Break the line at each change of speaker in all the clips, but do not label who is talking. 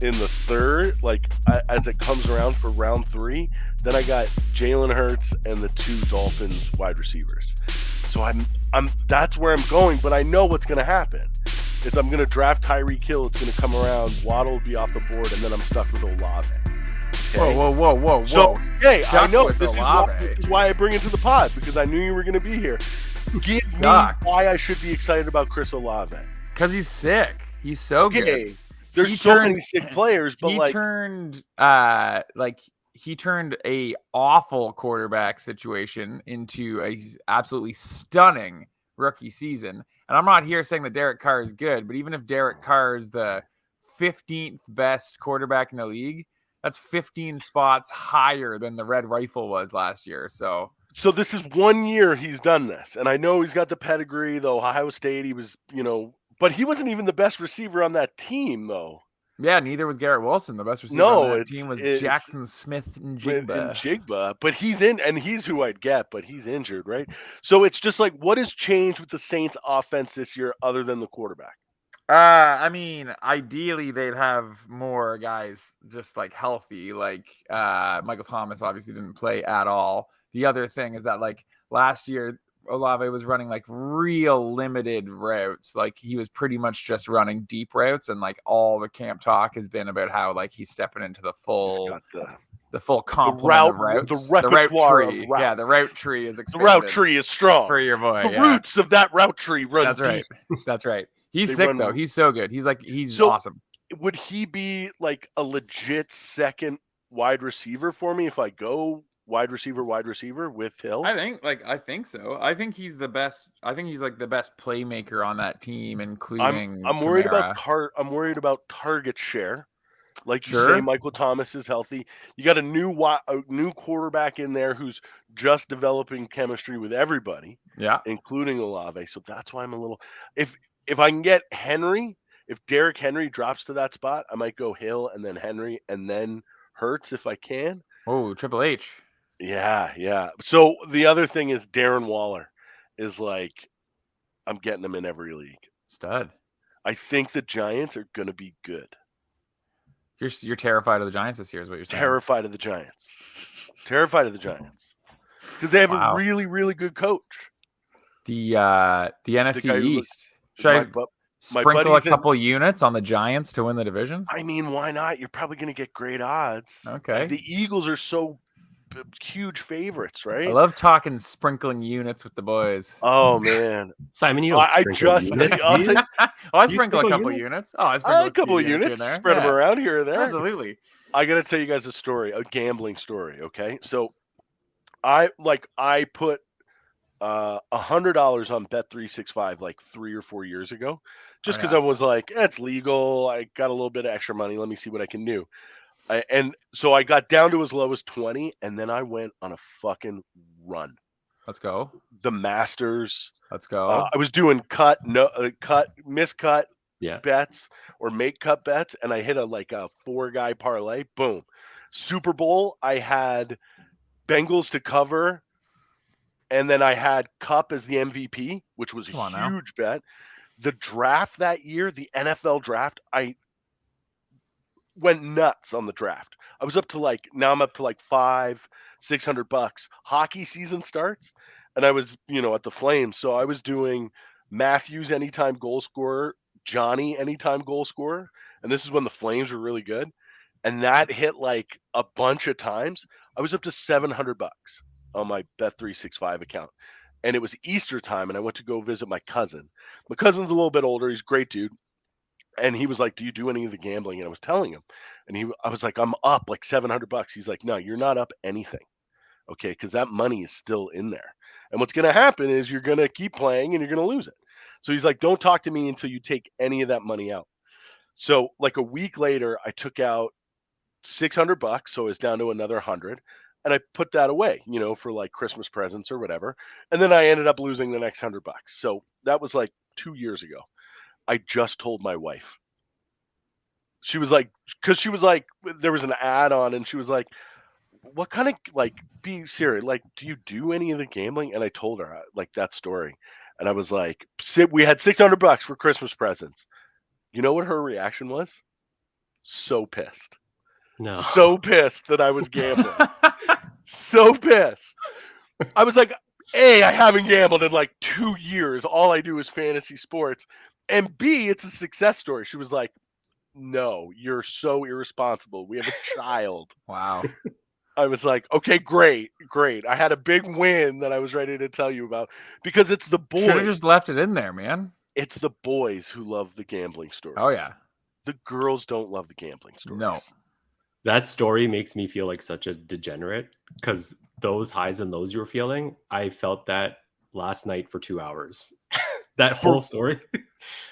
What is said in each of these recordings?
in the third, as it comes around for round 3, then I got Jalen Hurts and the 2 Dolphins wide receivers. So I'm that's where I'm going, but I know what's going to happen. Is I'm going to draft Tyreek Hill. It's going to come around. Waddle will be off the board, and then I'm stuck with Olave. Okay.
Whoa.
So hey, I
Stuck
know
with
this
Olave.
is why I bring it to the pod, because I knew you were going to be here. Give me why I should be excited about Chris Olave.
Because he's sick. He's so good.
There's so many sick players, but
he turned a awful quarterback situation into a absolutely stunning rookie season. And I'm not here saying that Derek Carr is good, but even if Derek Carr is the 15th best quarterback in the league, that's 15 spots higher than the Red Rifle was last year. So
this is 1 year he's done this, and I know he's got the pedigree. The Ohio State, he was, but he wasn't even the best receiver on that team, though.
Yeah, neither was Garrett Wilson. The best receiver on that team was Jackson Smith and
Jigba. But he's in, and he's who I'd get, but he's injured, right? So it's just like, what has changed with the Saints offense this year other than the quarterback?
I mean, ideally they'd have more guys just like healthy. Like Michael Thomas obviously didn't play at all. The other thing is that like last year Olave was running like real limited routes. Like he was pretty much just running deep routes, and like all the camp talk has been about how like he's stepping into the full complement of routes.
The route
tree. Yeah, the route tree is expanded.
The route tree is strong.
For your boy.
The roots of that route tree run
That's
deep.
Right. That's right. He's sick though. He's so good. He's awesome.
Would he be like a legit second wide receiver for me if I go wide receiver with Hill?
I think so. I think he's the best. I think he's like the best playmaker on that team, including
I'm worried I'm worried about target share. Like you say, Michael Thomas is healthy. You got a new quarterback in there who's just developing chemistry with everybody, including Olave. So that's why I'm a little. If I can get Henry, if Derrick Henry drops to that spot, I might go Hill and then Henry and then Hurts if I can.
Oh, Triple H.
Yeah. So the other thing is Darren Waller is like, I'm getting him in every league.
Stud.
I think the Giants are going to be good.
You're terrified of the Giants this year is what you're saying.
Terrified of the Giants. Because they have a really, really good coach.
The NFC East. Should I sprinkle a couple units on the Giants to win the division?
I mean, why not? You're probably going to get great odds.
Okay.
The Eagles are so huge favorites, right?
I love talking sprinkling units with the boys.
Oh man,
Simon, you don't sprinkle units.
I sprinkle a couple units. Oh, I sprinkle
a couple of units. Spread them around here or there.
Absolutely.
I got to tell you guys a gambling story. Okay, so I put $100 on Bet365 like 3 or 4 years ago, just because I was like, it's legal. I got a little bit of extra money. Let me see what I can do. And so I got down to as low as 20, and then I went on a fucking run.
Let's go.
The Masters.
Let's go.
I was doing miscut bets or make cut bets, and I hit a 4-guy parlay. Boom. Super Bowl, I had Bengals to cover, and then I had Cup as the MVP, which was a huge bet. The draft that year, the NFL draft, I went nuts on the draft. I was up to now I'm up to $500-600. Hockey season starts, and I was, at the Flames. So I was doing Matthews anytime goal scorer, Johnny anytime goal scorer. And this is when the Flames were really good. And that hit a bunch of times. I was up to $700 on my Bet365 account. And it was Easter time, and I went to go visit my cousin. My cousin's a little bit older. He's a great dude. And he was like, do you do any of the gambling? And I was telling him. And I was like, I'm up $700. He's like, no, you're not up anything. Okay, because that money is still in there. And what's going to happen is you're going to keep playing and you're going to lose it. So he's like, don't talk to me until you take any of that money out. So a week later, I took out $600. So it's down to another 100. And I put that away, for Christmas presents or whatever. And then I ended up losing the next $100. So that was 2 years ago. I just told my wife. She was like, because she was like, there was an ad on, and she was like, what kind of, be serious, do you do any of the gambling? And I told her, that story. And I was like, we had $600 for Christmas presents. You know what her reaction was? so pissed.
No.
So pissed that I was gambling. So pissed. I was like, A, I haven't gambled in like 2 years. All I do is fantasy sports. And B, it's a success story. She was like, no, you're so irresponsible. We have a child.
Wow.
I was like, okay, great. I had a big win that I was ready to tell you about because it's the boys.
Should have just left it in there, man.
It's the boys who love the gambling stories.
Oh, yeah.
The girls don't love the gambling stories.
No.
That story makes me feel like such a degenerate because those highs and lows you were feeling, I felt that last night for 2 hours. That whole story.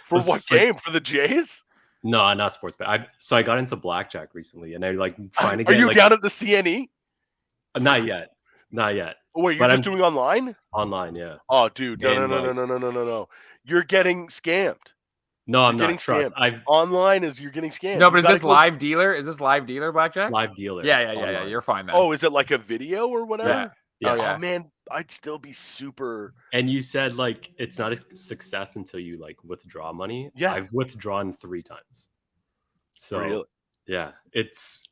For what game? For the Jays?
No, not sports bet. So I got into blackjack recently, and I like trying to get.
Are you down at the CNE?
Not yet. Oh,
wait, you're just doing online?
Online, yeah.
Oh, dude, no. You're getting scammed.
No, I'm not. Trust.
Online is you're getting scammed.
No, but is this live dealer? Is this live dealer blackjack?
Live dealer.
Yeah. You're fine then.
Oh, is it like a video or whatever?
Yeah.
Oh, yeah.
Oh man, I'd still be super.
And you said like it's not a success until you like withdraw money.
Yeah,
I've withdrawn 3 times. So
really?
Yeah, it's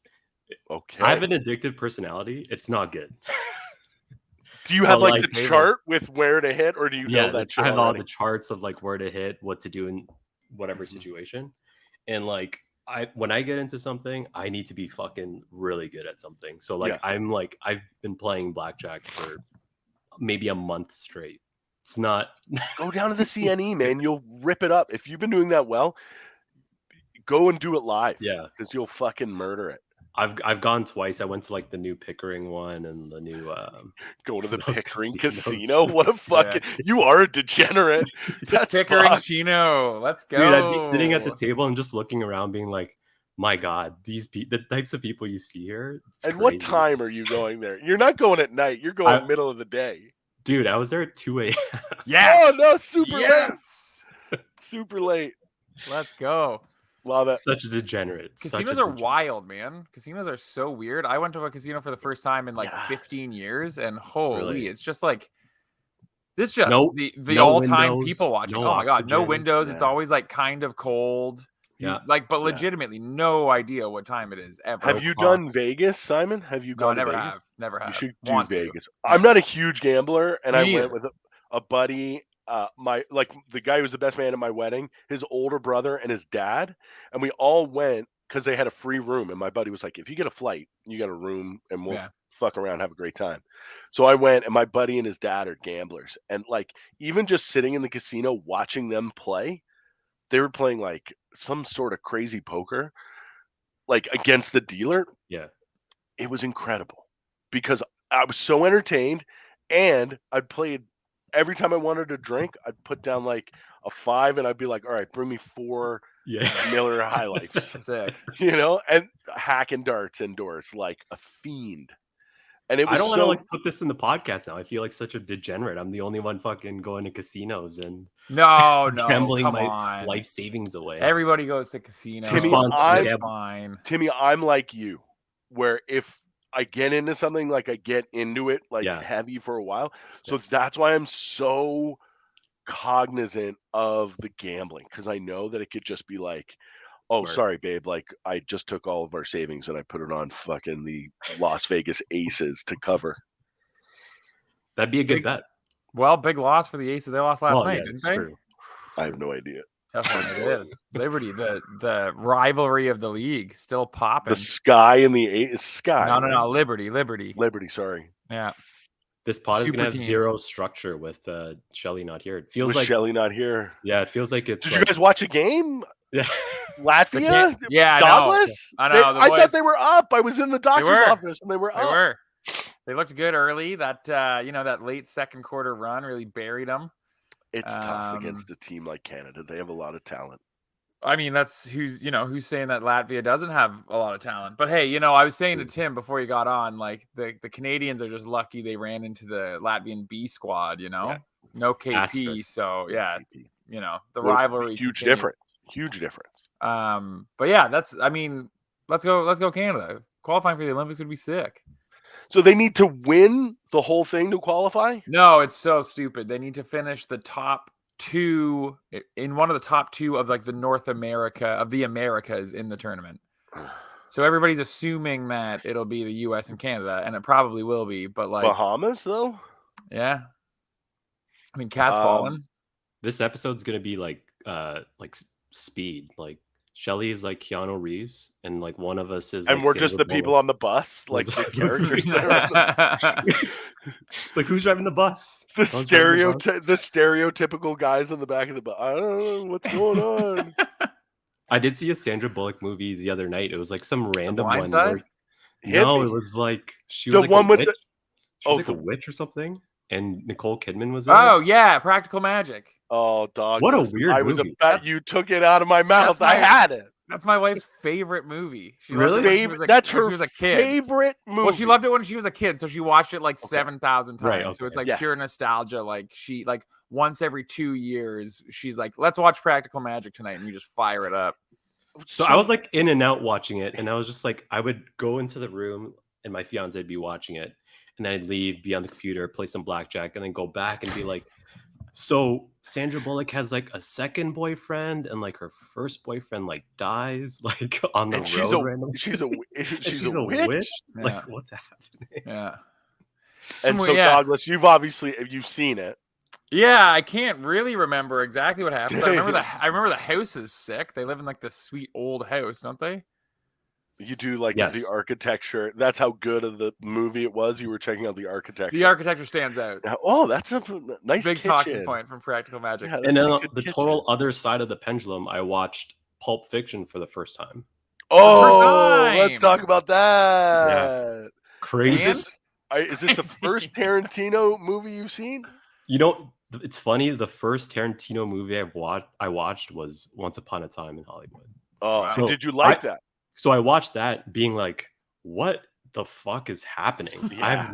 okay.
I have an addictive personality. It's not good.
Do you have like the chart with where to hit, or do you know that?
I have all the charts of like where to hit, what to do in whatever situation, and like when I get into something, I need to be fucking really good at something. So like I'm like I've been playing blackjack for maybe a month straight. It's not.
Go down to the CNE, man. You'll rip it up if you've been doing that well. Go and do it live.
Yeah,
because you'll fucking murder it.
I've gone twice. I went to like the new Pickering one and the new
go to the Pickering Casino. What a fucking you are a degenerate. That's
Pickering Chino. Let's go.
Dude, I'd be sitting at the table and just looking around being like, my God, the types of people you see here.
And crazy. What time are you going there? You're not going at night. You're going middle of the day.
Dude, I was there at 2 a.m.
Yes. Oh no, super late. Super late.
Let's go.
Love it.
Such a degenerate.
Casinos are wild, man. Casinos are so weird. I went to a casino for the first time in like 15 years, and holy, it's just like this. Just the all-time windows, people watching. Oh my God, no windows. It's always like kind of cold. Yeah, but legitimately, no idea what time it is ever.
Have you done Vegas, Simon? Have you gone?
No,
to Vegas?
Never have.
You should do Vegas. I'm not a huge gambler, and I went with a buddy. The guy who was the best man at my wedding, his older brother and his dad, and we all went because they had a free room. And my buddy was like, "If you get a flight, you got a room, and we'll fuck around, have a great time." So I went, and my buddy and his dad are gamblers, and like even just sitting in the casino watching them play, they were playing like some sort of crazy poker, like against the dealer.
Yeah,
it was incredible because I was so entertained, and I'd played. Every time I wanted to drink, I'd put down like a 5 and I'd be like, all right, bring me 4 Miller High Lifes.
Sick.
And hacking darts indoors like a fiend. And it was
I don't want to like put this in the podcast now. I feel like such a degenerate. I'm the only one fucking going to casinos and gambling my life savings away.
Everybody goes to casinos.
Timmy, I'm like you, where if I get into something, like I get into it like heavy for a while. So that's why I'm so cognizant of the gambling, because I know that it could just be like, oh, sorry, babe. Like I just took all of our savings and I put it on fucking the Las Vegas Aces to cover.
That'd be a good bet.
Well, big loss for the Aces. They lost last night, didn't they?
True.
I have no idea.
Liberty, the rivalry of the league, still popping.
The Sky and the Sky.
No. Liberty.
Sorry.
Yeah.
This pod is gonna have zero structure with Shelly not here. It feels like
Shelly not here.
Yeah, it feels like it's.
Did you guys watch a game?
Yeah.
Latvia.
Yeah,
Douglas.
I know.
I thought they were up. I was in the doctor's office and they were up.
They looked good early. That that late second quarter run really buried them.
It's tough against a team like Canada. They have a lot of talent.
I mean, that's who's saying that Latvia doesn't have a lot of talent. But hey, I was saying to Tim before you got on, like the Canadians are just lucky they ran into the Latvian B squad, no KP. So the rivalry.
Huge difference.
But yeah, let's go Canada. Qualifying for the Olympics would be sick.
So they need to win the whole thing to qualify?
No, it's so stupid. They need to finish the top 2 in one of the top 2 of like the North America of the Americas in the tournament. So everybody's assuming that it'll be the U.S. and Canada, and it probably will be. But like
Bahamas, though.
Yeah. I mean, cat's balling.
This episode's gonna be like Speed. Like Shelly is like Keanu Reeves, and like one of us is.
And
like
we're
Sandra
just the
Bullock.
people on the bus, like the characters.
Like who's driving the bus?
The stereotypical guys in the back of the bus. I don't know what's going on.
I did see a Sandra Bullock movie the other night. It was like some random one.
Where,
no, it was like she was the like one with witch. She was like a witch or something, and Nicole Kidman was in
Oh
it.
yeah, Practical Magic.
Oh, dog!
What a weird movie.
You took it out of my mouth. I had it.
That's my wife's favorite movie.
Really?
That's her favorite movie.
Well, she loved it when she was a kid, so she watched it like 7,000 times.
Right, okay.
So it's like pure nostalgia. Like she like once every 2 years, she's like, "Let's watch Practical Magic tonight," and we just fire it up.
So I was like in and out watching it, and I was just like, I would go into the room, and my fiance would be watching it, and then I'd leave, be on the computer, play some blackjack, and then go back and be like, so Sandra Bullock has like a second boyfriend, and like her first boyfriend like dies like on the road randomly.
She's a
witch.
witch.
Yeah. Like what's happening?
Yeah.
And so Douglas, you've seen it.
Yeah, I can't really remember exactly what happens. I remember the house is sick. They live in like this sweet old house, don't they?
You do like the architecture. That's how good of the movie it was. You were checking out the architecture.
The architecture stands out.
Oh, that's a nice
big
kitchen.
talking point from Practical Magic.
Yeah, and then the total other side of the pendulum, I watched Pulp Fiction for the first time.
Oh, let's talk about that.
Yeah. Crazy.
Is this the first Tarantino movie you've seen?
You know, it's funny. The first Tarantino movie I watched was Once Upon a Time in Hollywood.
Oh, so did you like that?
So I watched that being like, what the fuck is happening?
Yeah.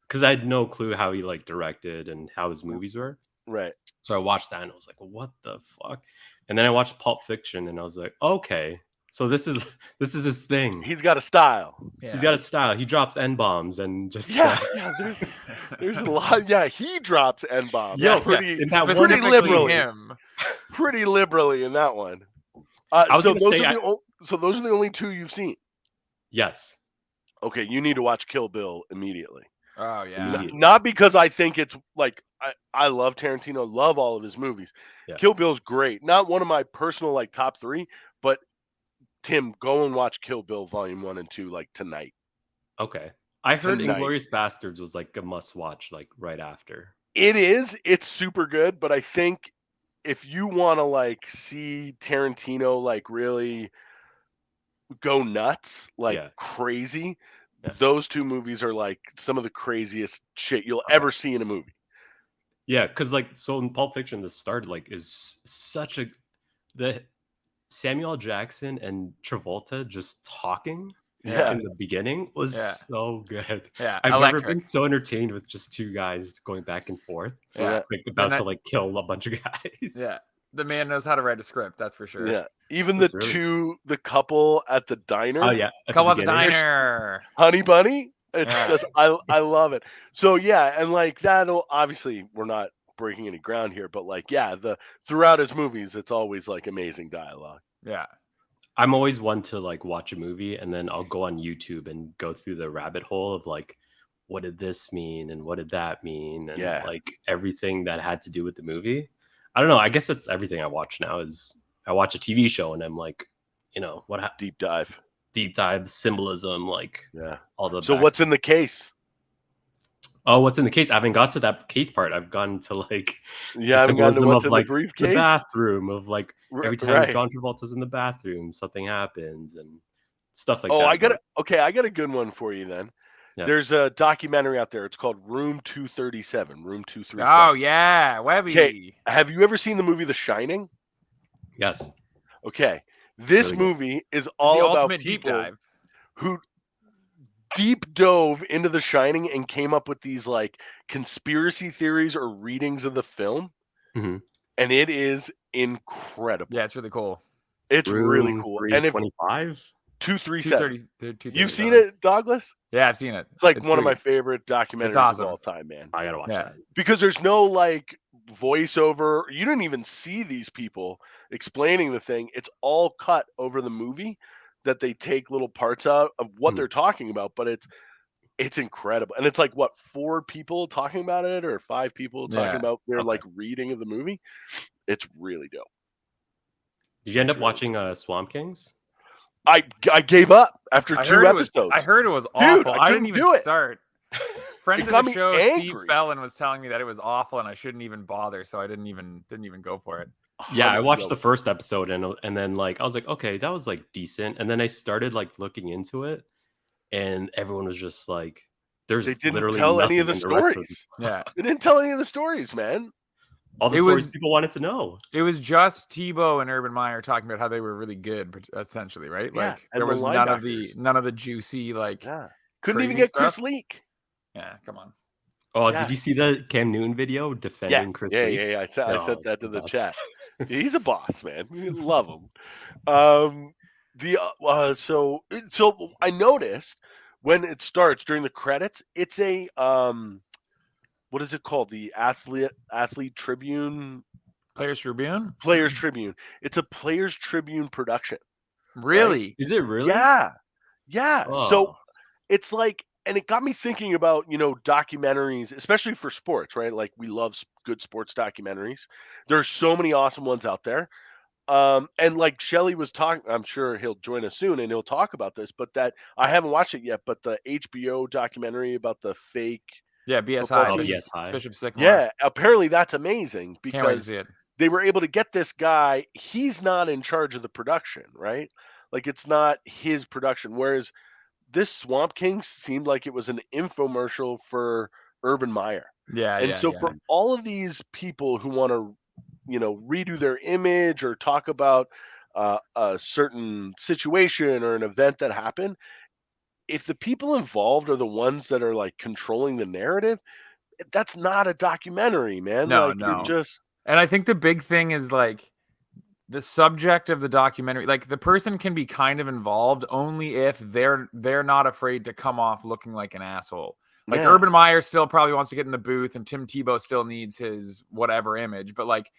Because I had no clue how he like directed and how his movies were.
Right.
So I watched that and I was like, what the fuck? And then I watched Pulp Fiction and I was like, okay, so this is his thing.
He's got a style.
Yeah. He's got a style. He drops N-bombs and just
there's a lot. Yeah, he drops N-bombs.
Yeah,
pretty
liberally.
Pretty liberally in that one. So those are the only two you've seen.
Yes.
Okay, you need to watch Kill Bill immediately.
Oh yeah.
Not because I think it's like I love Tarantino, love all of his movies. Yeah. Kill Bill's great. Not one of my personal like top 3, but Tim, go and watch Kill Bill Volume 1 and 2 like tonight.
Okay. I heard Inglourious Bastards was like a must watch like right after.
It is. It's super good, but I think if you want to like see Tarantino like really go nuts, like crazy, those two movies are like some of the craziest shit you'll ever see in a movie.
Yeah, because like so in Pulp Fiction, the start like is such the Samuel Jackson and Travolta just talking in the beginning was so good.
Yeah,
I've never been so entertained with just two guys going back and forth.
Yeah,
like about to like kill a bunch of guys.
Yeah, the man knows how to write a script. That's for sure.
Yeah, even the couple at the diner.
Oh yeah,
couple at the diner.
Honey Bunny. It's just I love it. So yeah, and like that'll obviously we're not breaking any ground here, but like throughout his movies, it's always like amazing dialogue.
Yeah.
I'm always one to like watch a movie and then I'll go on YouTube and go through the rabbit hole of like, what did this mean and what did that mean and like everything that had to do with the movie. I don't know. I guess that's everything I watch now is I watch a TV show and I'm like, you know,
deep dive
symbolism, like all the.
So what's in the case?
Oh, what's in the case? I haven't got to that case part. I've gotten to like
the symbolism of like
the bathroom of like every time John Travolta's in the bathroom, something happens and stuff like that.
I got a good one for you then. Yeah. There's a documentary out there. It's called Room 237. Room 237.
Oh yeah, Webby.
Okay, have you ever seen the movie The Shining?
Yes.
Okay, this movie is all about
ultimate deep dive.
Who deep dove into The Shining and came up with these like conspiracy theories or readings of the film, and it is incredible.
Yeah, it's really cool.
It's really cool. And if 237, you've seen it, Douglas?
Yeah, I've seen it.
Like one of my favorite documentaries of all time, man.
I gotta watch that
because there's no like voiceover. You didn't even see these people explaining the thing. It's all cut over the movie. that they take little parts out of what they're talking about, but it's incredible. And it's like, what, 4 people talking about it or 5 people talking about their like reading of the movie. It's really dope.
Did you end up watching Swamp Kings?
I gave up after 2 episodes.
I heard it was awful.
Dude,
I didn't even start. Friend of the show,
angry.
Steve Fallon, was telling me that it was awful and I shouldn't even bother, so I didn't even go for it.
Yeah, I watched the first episode and then like I was like, okay, that was like decent, and then I started like looking into it, and everyone was just like, "There's
they didn't
literally
tell any of the
in
stories."
Yeah,
they didn't tell any of the stories, man.
All the stories people wanted to know.
It was just Tebow and Urban Meyer talking about how they were really good, essentially, right?
Yeah,
like there was none of the juicy
couldn't even get stuff. Chris Leak.
Yeah, come on.
Oh, did you see the Cam Newton video defending Chris Leak?
Yeah. I sent that to the chat. He's a boss, man. We love him. So I noticed when it starts during the credits, it's a what is it called? The Athlete Tribune?
Players Tribune?
Players Tribune. It's a Players Tribune production.
Really?
Right? Is it really?
Yeah. Oh. So it's like, and it got me thinking about, documentaries, especially for sports, right? Like we love good sports documentaries. There's so many awesome ones out there. And like Shelly was talking, I'm sure he'll join us soon and he'll talk about this, but that I haven't watched it yet, but the HBO documentary about the fake.
Yeah, BSI. Bishop Sycamore.
Yeah, apparently that's amazing because they were able to get this guy. He's not in charge of the production, right? Like it's not his production. Whereas this Swamp King seemed like it was an infomercial for Urban Meyer. For all of these people who want to, redo their image or talk about a certain situation or an event that happened, if the people involved are the ones that are like controlling the narrative, that's not a documentary, man.
No.
You're just.
And I think the big thing is like the subject of the documentary, like the person can be kind of involved only if they're not afraid to come off looking like an asshole. Like Urban Meyer still probably wants to get in the booth and Tim Tebow still needs his whatever image, but like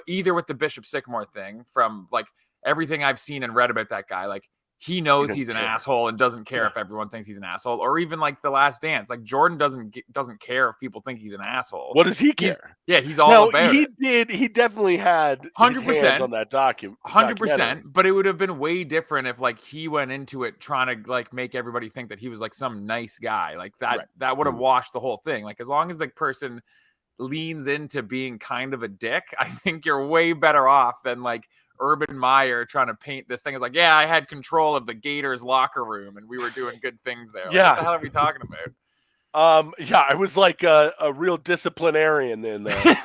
either with the Bishop Sycamore thing, from like everything I've seen and read about that guy, like he knows he's an asshole and doesn't care if everyone thinks he's an asshole. Or even like The Last Dance, like Jordan doesn't care if people think he's an asshole.
What does he care?
He's all about
it. He definitely had 100% on that document.
100%. But it would have been way different if like he went into it trying to like make everybody think that he was like some nice guy. Like that would have washed the whole thing. Like as long as the person leans into being kind of a dick, I think you're way better off than like Urban Meyer trying to paint this thing as like, I had control of the Gators locker room and we were doing good things there. Like, what the hell are we talking about?
I was like a real disciplinarian in there.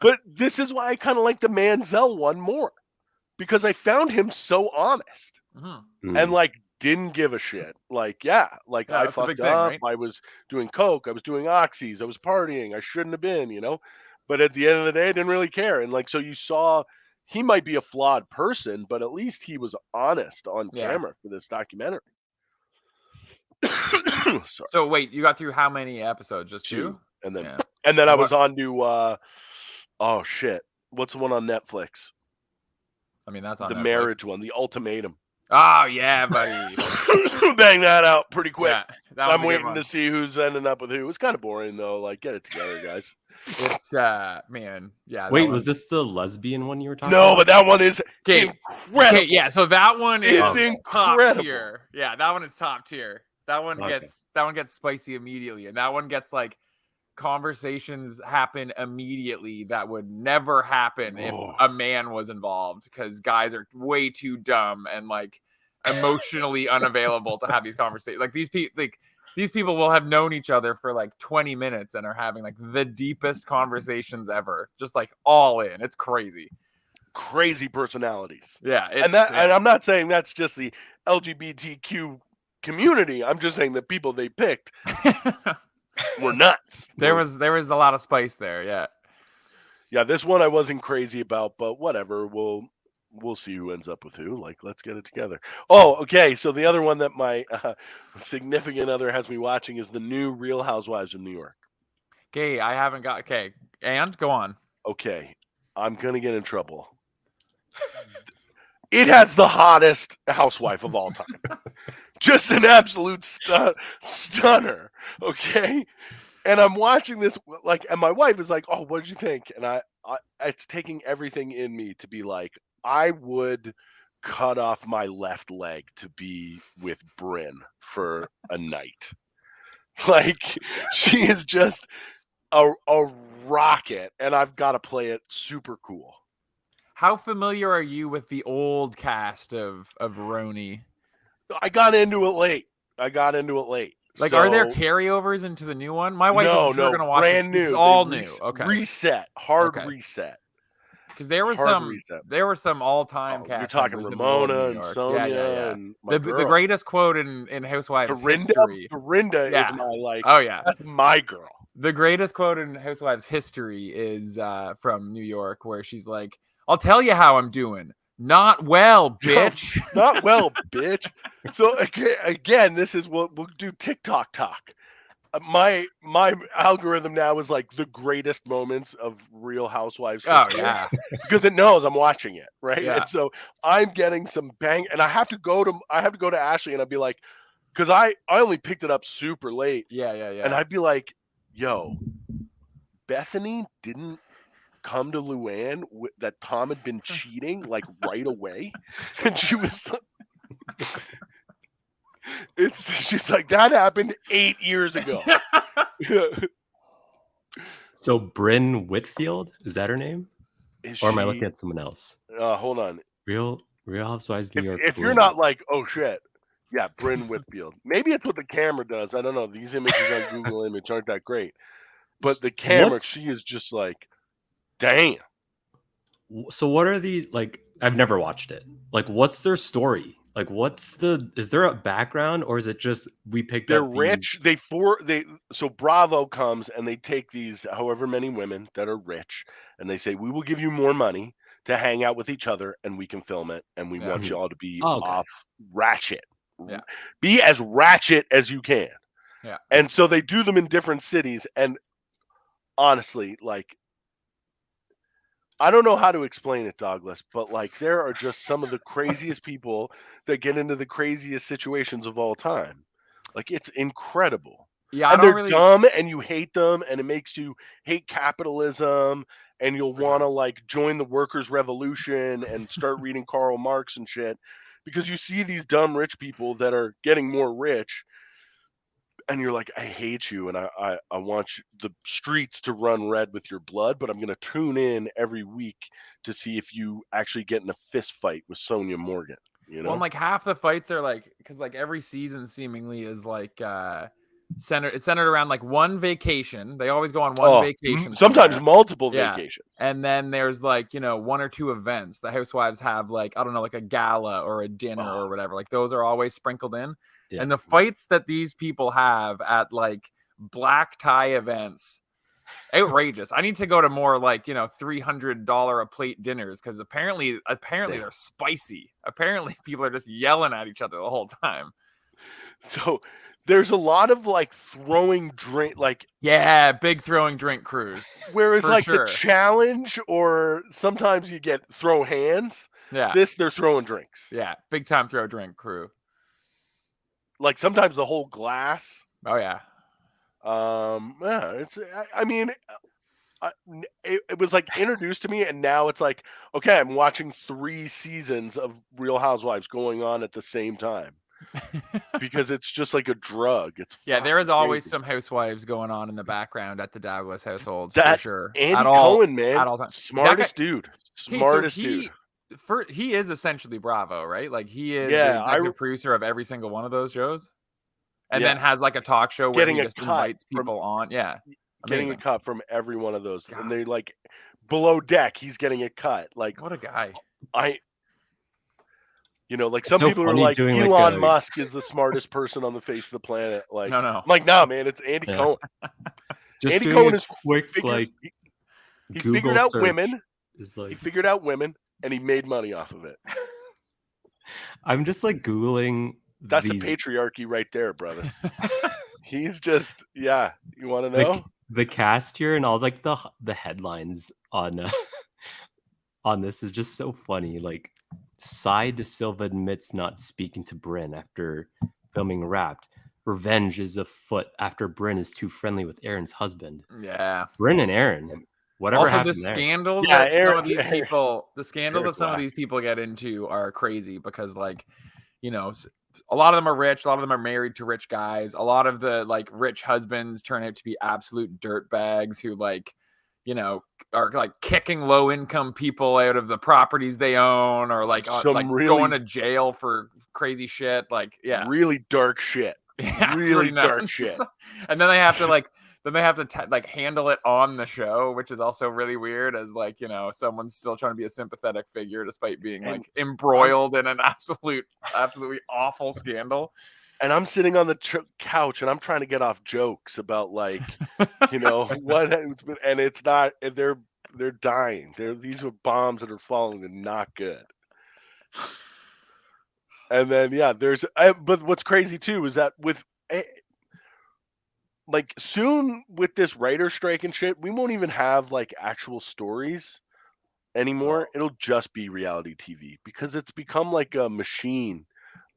But this is why I kind of like the Manziel one more, because I found him so honest and like didn't give a shit. Like, I fucked up. Right? I was doing coke. I was doing oxys. I was partying. I shouldn't have been, But at the end of the day, I didn't really care. And like, so you saw. He might be a flawed person, but at least he was honest on camera for this documentary. Sorry.
So wait, you got through how many episodes? Just 2?
And then I was on to oh shit. What's the one on Netflix?
I mean, that's on
the
Netflix.
Marriage one, The Ultimatum.
Oh yeah, buddy.
Bang that out pretty quick.
Yeah,
I'm waiting to see who's ending up with who. It's kind of boring though. Like, get it together, guys.
It's man,
Wait, was this the lesbian one you were talking about?
No, but that one is incredible.
Okay, yeah, so that one is
incredible.
Top tier. Yeah, that one is top tier. That one gets spicy immediately, and that one gets like conversations happen immediately that would never happen if a man was involved, because guys are way too dumb and like emotionally unavailable to have these conversations. Like these people will have known each other for like 20 minutes and are having like the deepest conversations ever, just like all in. It's crazy
personalities.
Yeah,
and I'm not saying that's just the LGBTQ community. I'm just saying the people they picked were nuts.
There was a lot of spice there.
Yeah. This one I wasn't crazy about, but whatever. We'll see who ends up with who. Like, let's get it together. Oh, okay. So the other one that my significant other has me watching is the new Real Housewives of New York.
Okay, I haven't got. Okay, and go on.
Okay, I'm gonna get in trouble. It has the hottest housewife of all time. Just an absolute stunner. Okay. And I'm watching this, like, and my wife is like, "Oh, what did you think?" And I it's taking everything in me to be like, I would cut off my left leg to be with Brynn for a night. Like, she is just a rocket, and I've got to play it super cool.
How familiar are you with the old cast of RHONY?
I got into it late.
Like,
so,
are there carryovers into the new one? My wife is for sure going to watch
brand
this.
new.
This is all new. Okay.
Reset. Hard reset.
Because there were some all-time cast.
You're talking
members
Ramona and Sonia
and the greatest quote in Housewives history.
Dorinda is my like.
Oh yeah,
that's my girl.
The greatest quote in Housewives history is from New York, where she's like, "I'll tell you how I'm doing. Not well, bitch.
Not well, bitch." So again, this is what we'll do. TikTok talk. My algorithm now is like the greatest moments of Real Housewives history.
Oh yeah,
because it knows I'm watching it, right?
Yeah.
And so I'm getting some bang, and I have to go to Ashley, and I'd be like, because I only picked it up super late.
Yeah.
And I'd be like, "Yo, Bethany didn't come to Luann that Tom had been cheating like right away," and she was. She's like, "That happened 8 years ago."
So Brynn Whitfield, is that her name? Or am I looking at someone else?
Hold on.
Real Housewives New York.
If you're not like, "Oh shit," yeah, Brynn Whitfield. Maybe it's what the camera does. I don't know. These images on Google Image aren't that great, but the camera, she is just like, damn.
So what are the, like? I've never watched it. Like, what's their story? Like, is there a background, or is it just we picked
They're
up
rich. So Bravo comes and they take these however many women that are rich, and they say, "We will give you more money to hang out with each other, and we can film it, and we want you all to be off ratchet. Be as ratchet as you can."
Yeah.
And so they do them in different cities, and honestly, like, I don't know how to explain it, Douglas, but like, there are just some of the craziest people that get into the craziest situations of all time. Like, it's incredible.
Yeah,
and they're dumb, and you hate them, and it makes you hate capitalism, and you'll want to like join the workers' revolution and start reading Karl Marx and shit, because you see these dumb rich people that are getting more rich, and you're like, "I hate you, and I want the streets to run red with your blood, but I'm going to tune in every week to see if you actually get in a fist fight with Sonia Morgan." You know?
Well, and like half the fights are like, because like every season seemingly is like centered around like one vacation. They always go on one vacation.
Sometimes multiple vacations.
And then there's like, one or two events. The Housewives have like, I don't know, like a gala or a dinner or whatever. Like those are always sprinkled in. Yeah. And the fights that these people have at like black tie events, outrageous. I need to go to more like, $300 a plate dinners, because apparently they're spicy. Apparently people are just yelling at each other the whole time.
So there's a lot of like throwing drink, like
big throwing drink crews
where it's like the challenge, or sometimes you get throw hands.
Yeah,
they're throwing drinks.
Yeah, big time throw drink crew.
Like sometimes the whole glass.
Oh yeah.
It's. I mean, it was like introduced to me, and now it's like, okay, I'm watching 3 seasons of Real Housewives going on at the same time, because it's just like a drug. It's
there is always some Housewives going on in the background at the Douglas household,
for
sure.
Andy Cohen, man, at all times. Smartest dude.
He is essentially Bravo, right? Like he is the executive producer of every single one of those shows, and then has like a talk show where he just invites people on. Yeah,
getting a cut from every one of those, and they like below deck. He's getting a cut. Like,
what a guy!
Like some people are like, Elon Musk is the smartest person on the face of the planet. Like,
no,
I'm like, no, man, it's Andy Cohen.
Just Andy Cohen is quick,
he figured out women. He figured out women, and he made money off of it.
I'm just like Googling.
That's the patriarchy right there, brother. He's just, you want to know?
The cast here and all like the headlines on on this is just so funny. Like, Sai De Silva admits not speaking to Brynn after filming Wrapped. Revenge is afoot after Brynn is too friendly with Aaron's husband.
Yeah.
Brynn and Aaron. Whatever
Also, the
happened there?
scandals
Yeah,
that some of these people, some of these people get into are crazy because, like, you know, a lot of them are rich, a lot of them are married to rich guys. A lot of the like rich husbands turn out to be absolute dirtbags who, like, you know, are like kicking low income people out of the properties they own, or like really going to jail for crazy shit. Like, yeah,
really dark shit.
Yeah,
really dark shit.
And then they have to like handle it on the show, which is also really weird, as like, you know, someone's still trying to be a sympathetic figure despite being like embroiled in an absolutely awful scandal.
And I'm sitting on the couch and I'm trying to get off jokes about, like, you know, what, and it's not, they're dying. These are bombs that are falling and not good. And then, yeah, but what's crazy too is that with, like, soon with this writer strike and shit, we won't even have like actual stories anymore. It'll just be reality TV because it's become like a machine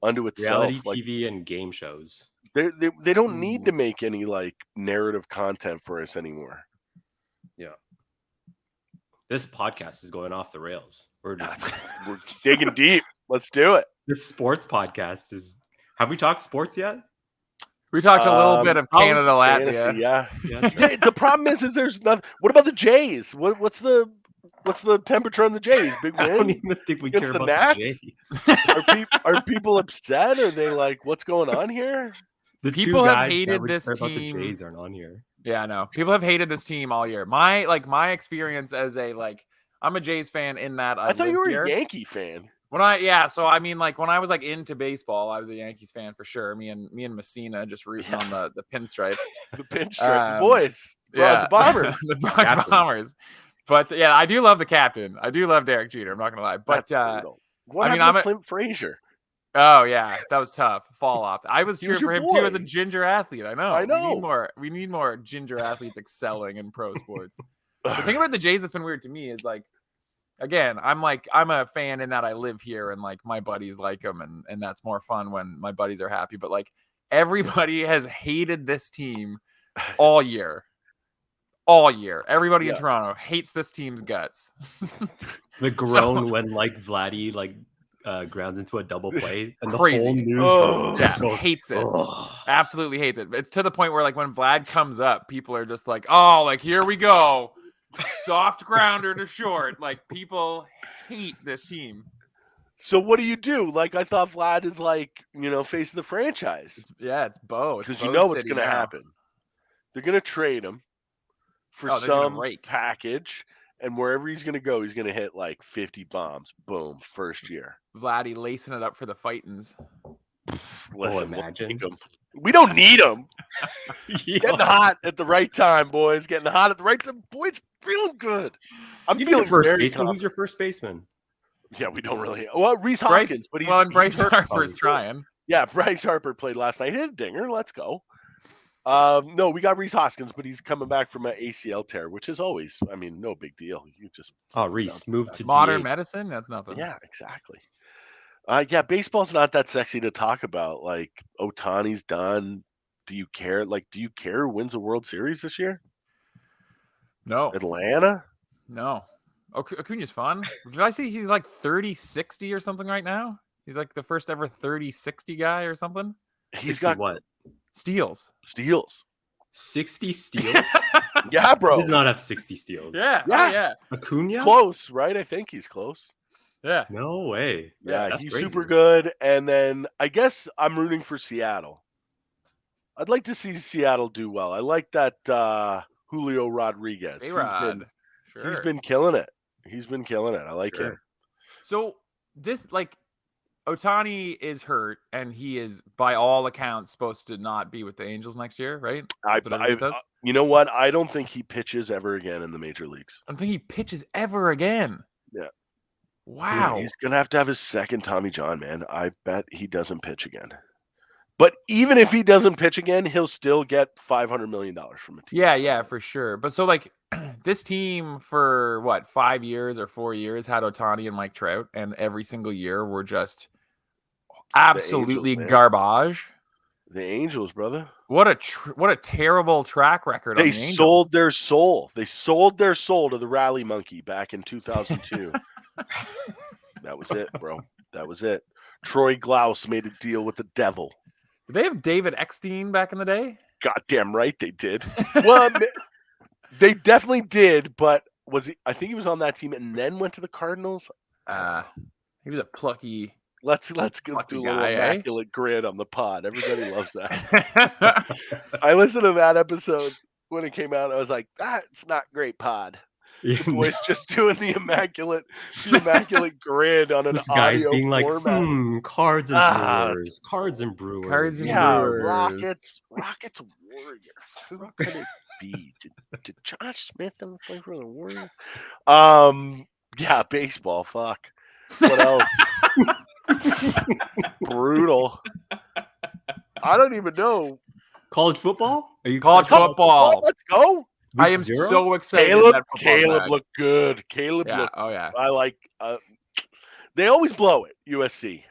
unto itself.
Reality TV and game shows.
They don't need to make any like narrative content for us anymore.
Yeah. This podcast is going off the rails. We're
digging deep. Let's do it.
This sports podcast is. Have we talked sports yet?
We talked a little bit of Canada, Latvia.
Yeah. The problem is there's nothing. What about the Jays? What's the temperature on the Jays? Big win.
I don't even think we care about the
Jays. Are people upset? Are they like, what's going on here?
The people have hated this team. The Jays aren't on here.
Yeah, I know. People have hated this team all year. My experience as I'm a Jays fan in that
I thought you were a Yankee fan.
So I mean, like, when I was like into baseball, I was a Yankees fan for sure. Me and Messina just rooting on the pinstripes.
The pinstripe, the boys. The Bombers.
The Bronx Bombers. But yeah, I do love the captain. I do love Derek Jeter. I'm not gonna lie. But
I'm Clint Frazier.
Oh yeah, that was tough. Fall off. I was cheering for him too as a ginger athlete. I know. We need more ginger athletes excelling in pro sports. The thing about the Jays that's been weird to me is, like, again, I'm a fan in that I live here and like my buddies like them, and that's more fun when my buddies are happy. But like, everybody has hated this team all year. All year. Everybody in Toronto hates this team's guts.
The groan when like Vladdy grounds into a double play, and the whole news
hates it. Absolutely hates it. It's to the point where, like, when Vlad comes up, people are just like, oh, like, here we go. Soft grounder to short. Like, people hate this team.
So what do you do? Like, I thought Vlad is like, you know, face of the franchise.
It's Bo.
Because you know what's going to happen. They're going to trade him for some package, and wherever he's going to go, he's going to hit like 50 bombs. Boom, first year.
Vladdy lacing it up for the fightins.
Listen, imagine. We don't need him. Getting hot at the right time, boys. Getting hot at the right time. Boys, feeling good. I'm feeling
first baseman. Who's your first baseman?
Yeah, we don't really. Well, Rhys Hoskins, but
and Bryce Harper's trying.
Yeah, Bryce Harper played last night. Hit a dinger. Let's go. No, we got Rhys Hoskins, but he's coming back from an ACL tear, which is always, I mean, no big deal. You just
Rhys moved to
modern medicine. That's nothing.
Yeah, exactly. Yeah, baseball's not that sexy to talk about. Like, Ohtani's done. Do you care? Like, do you care who wins the World Series this year?
No.
Atlanta?
No. Acuna's fun. Did I see he's like 30-60 or something right now? He's like the first ever 30-60 guy or something.
He's got
what?
Steals.
60 steals?
Yeah, bro.
He does not have 60 steals.
Yeah.
Acuna?
Close, right? I think he's close.
Yeah.
No way.
Yeah, he's crazy. Super good. And then I guess I'm rooting for Seattle. I'd like to see Seattle do well. I like that Julio Rodriguez. He's been killing it. I like him.
So this, like, Ohtani is hurt, and he is, by all accounts, supposed to not be with the Angels next year, right?
You know what? I don't think he pitches ever again in the major leagues.
I don't think he pitches ever again.
Yeah.
Wow.
Yeah, he's going to have his second Tommy John, man. I bet he doesn't pitch again. But even if he doesn't pitch again, he'll still get $500 million from a team.
Yeah, for sure. But so like this team for what 5 years or 4 years had Ohtani and Mike Trout, and every single year were just absolutely
Angels,
garbage.
The Angels, brother.
What a terrible track record.
They
on the Angels.
sold their soul. They sold their soul to the Rally Monkey back in 2002. That was it, bro. That was it. Troy Glaus made a deal with the devil.
Did they have David Eckstein back in the day?
Goddamn right they did. Well, they definitely did, but was he? I think he was on that team and then went to the Cardinals.
He was a plucky.
Let's do a little immaculate grid on the pod. Everybody loves that. I listened to that episode when it came out. I was like, that's not great pod. The boys just doing the immaculate grid on an
this guy's
audio
being
format.
like, cards and brewers.
Rockets, Warriors. Who could it be? Did Josh Smith ever play for the Warriors? Yeah, baseball. Fuck. What else? Brutal. I don't even know.
College football?
Are you college football?
Let's go.
I am so excited.
Caleb looked good. Caleb looked.
Oh yeah.
I like. They always blow it. USC.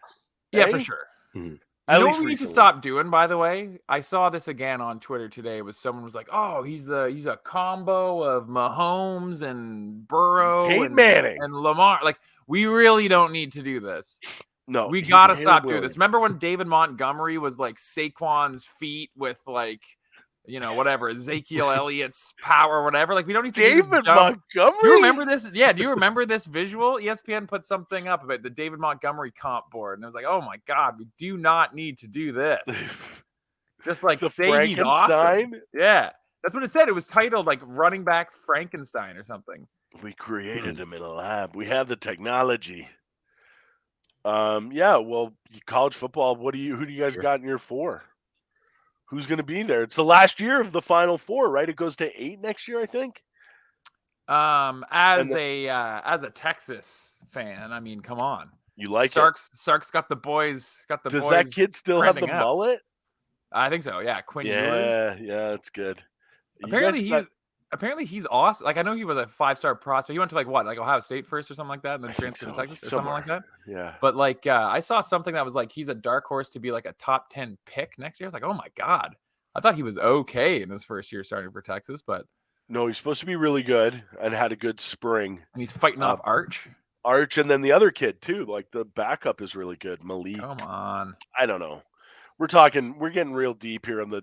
Yeah, for sure.
Mm-hmm.
You know what we need to stop doing, by the way? I saw this again on Twitter today. Was someone was like, "Oh, he's a combo of Mahomes and Burrow and
Manning
and Lamar." Like, we really don't need to do this.
No,
we gotta stop doing this. Remember when David Montgomery was like Saquon's feet with like, whatever, Ezekiel Elliott's power, or whatever. Like, we don't need to do this
Montgomery.
Do you remember this? Yeah. Do you remember this visual? ESPN put something up about the David Montgomery comp board, and it was like, oh my God, we do not need to do this. Just like say he's awesome. Yeah. That's what it said. It was titled like Running Back Frankenstein or something.
We created him in a lab. We have the technology. Yeah, well, college football, who do you guys got in your 4? Who's going to be there? It's the last year of the Final Four, right? It goes to 8 next year, I think.
As a Texas fan, I mean, come on.
You like
Sark's got the boys.
Does that kid still have the mullet?
I think so. Yeah, Quinn Ewers.
Yeah, that's good.
Apparently he's awesome. Like, I know he was a 5-star prospect. He went to like Ohio State first or something like that, and then transferred to Texas or something like that.
Yeah.
But like, I saw something that was like he's a dark horse to be like a top 10 pick next year. I was like, oh my God. I thought he was okay in his first year starting for Texas, but
no, he's supposed to be really good and had a good spring.
And he's fighting off Arch,
and then the other kid too. Like the backup is really good, Malik.
Come on.
I don't know. We're getting real deep here in the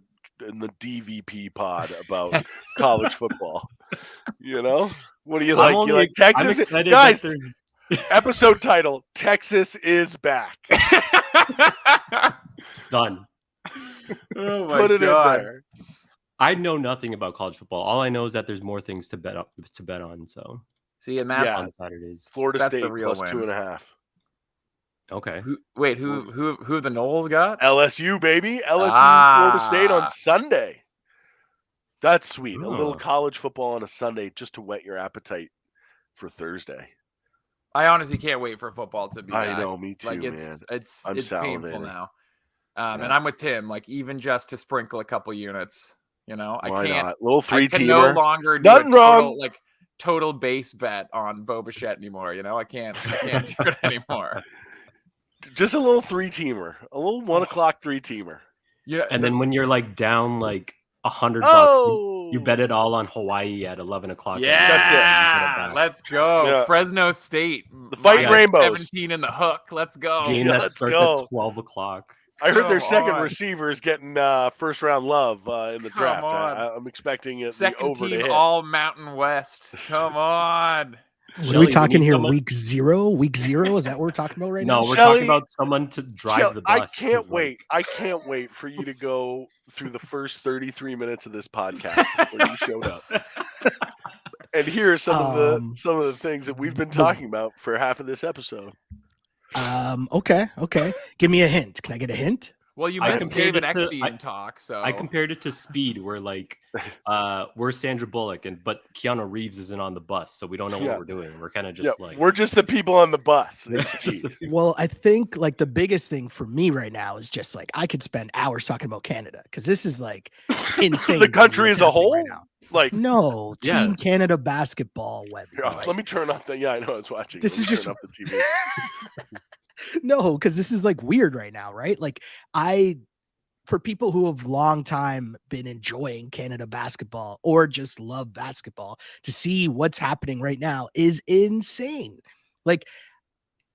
DVP pod about college football. What do you like? You like Texas? Guys, episode title, Texas is back.
Done.
Oh my God.
I know nothing about college football. All I know is that there's more things to bet on. So
see, and that's
on Saturdays.
Florida State
the real
plus
win.
2.5.
Okay.
Who the Noles got?
LSU, baby. LSU, Florida State on Sunday. That's sweet.
Ooh.
A little college football on a Sunday just to whet your appetite for Thursday.
I honestly can't wait for football to be back.
I know, me too,
like
man.
It's painful now. And I'm with Tim. Like, even just to sprinkle a couple units, I can't.
Not? Little 3-teamer.
I can no longer do
nothing wrong.
Total base bet on Bo Bichette anymore. I can't do it anymore.
Just a little 3-teamer, a little 1 o'clock 3-teamer.
Yeah, and then when you're like down like $100, you bet it all on Hawaii at 11 o'clock.
Yeah, that's it. Let's go.
Yeah.
Fresno State,
the Fighting Rainbows,
17 in the hook. Let's go.
Game that starts at 12 o'clock.
I heard their second receiver is getting first round love in the draft. I'm expecting it.
Second team all Mountain West. Come on.
What Shelly, are we talking here? Week 0? Week 0? Is that what we're talking about right now?
No, we're talking about someone to drive the bus.
I can't wait. I can't wait for you to go through the first 33 minutes of this podcast before you showed up. And here are some of the things that we've been talking about for half of this episode.
Okay. Give me a hint. Can I get a hint?
Well, you missed David Eckstein talk, so
I compared it to Speed, where like we're Sandra Bullock, but Keanu Reeves isn't on the bus, so we don't know what we're doing. We're kind of just like
we're just the people on the bus.
Well, I think like the biggest thing for me right now is just like I could spend hours talking about Canada because this is like insane.
The country as a whole,
right now.
Like
no Team Canada basketball.
Like, let me turn off the. Yeah, I know I was watching.
This is just
turn off the TV.
No, because this is like weird right now, right? Like for people who have long time been enjoying Canada basketball or just love basketball, to see what's happening right now is insane. Like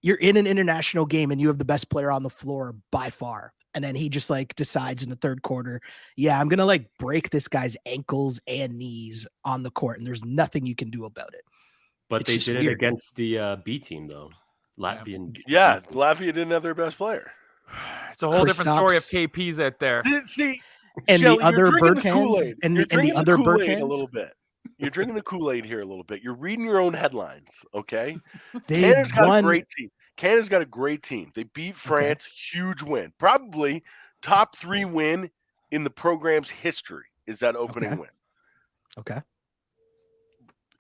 you're in an international game and you have the best player on the floor by far. And then he just like decides in the third quarter, yeah, I'm going to like break this guy's ankles and knees on the court. And there's nothing you can do about it.
But they did it against the B team though. Latvian.
Yeah, Latvia didn't have their best player.
It's a whole different story of KP's out there.
See,
and
Shelly,
the other Bertans and the other Bertans
a little bit. You're drinking the Kool-Aid here a little bit. You're reading your own headlines, okay? Canada's got a great team. Canada's got a great team. They beat France, huge win. Probably top 3 win in the program's history is that opening win.
Okay.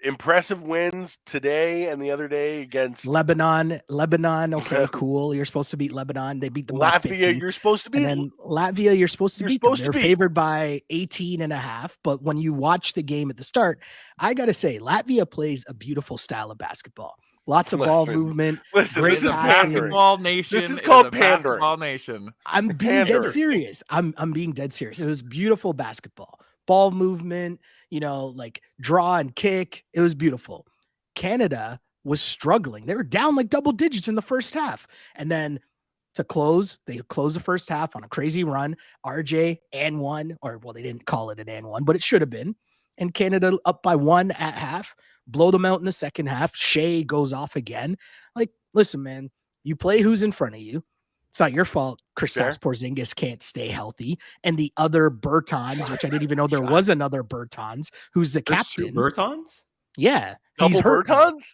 Impressive wins today and the other day against
Lebanon. Okay, cool. You're supposed to beat Lebanon. They beat them
Latvia.
By 50.
You're supposed to beat.
And then Latvia. You're supposed to beat them. They're favored by 18.5. But when you watch the game at the start, I gotta say, Latvia plays a beautiful style of basketball. Lots of ball movement.
Great
basketball nation.
This is called pandering.
Basketball nation.
I'm being dead serious. I'm being dead serious. It was beautiful basketball. Ball movement, like draw and kick. It was beautiful. Canada was struggling. They were down like double digits in the first half. And then to close, they closed the first half on a crazy run. RJ and 1, or well, they didn't call it an and 1, but it should have been. And Canada up by 1 at half, blow them out in the second half. Shea goes off again. Like, listen, man, you play who's in front of you. It's not your fault Kristaps Porzingis can't stay healthy. And the other Bertans, which I didn't even know there was another Bertans, who's the captain.
2 Bertans?
Yeah.
Double
he's hurt.
Bertans?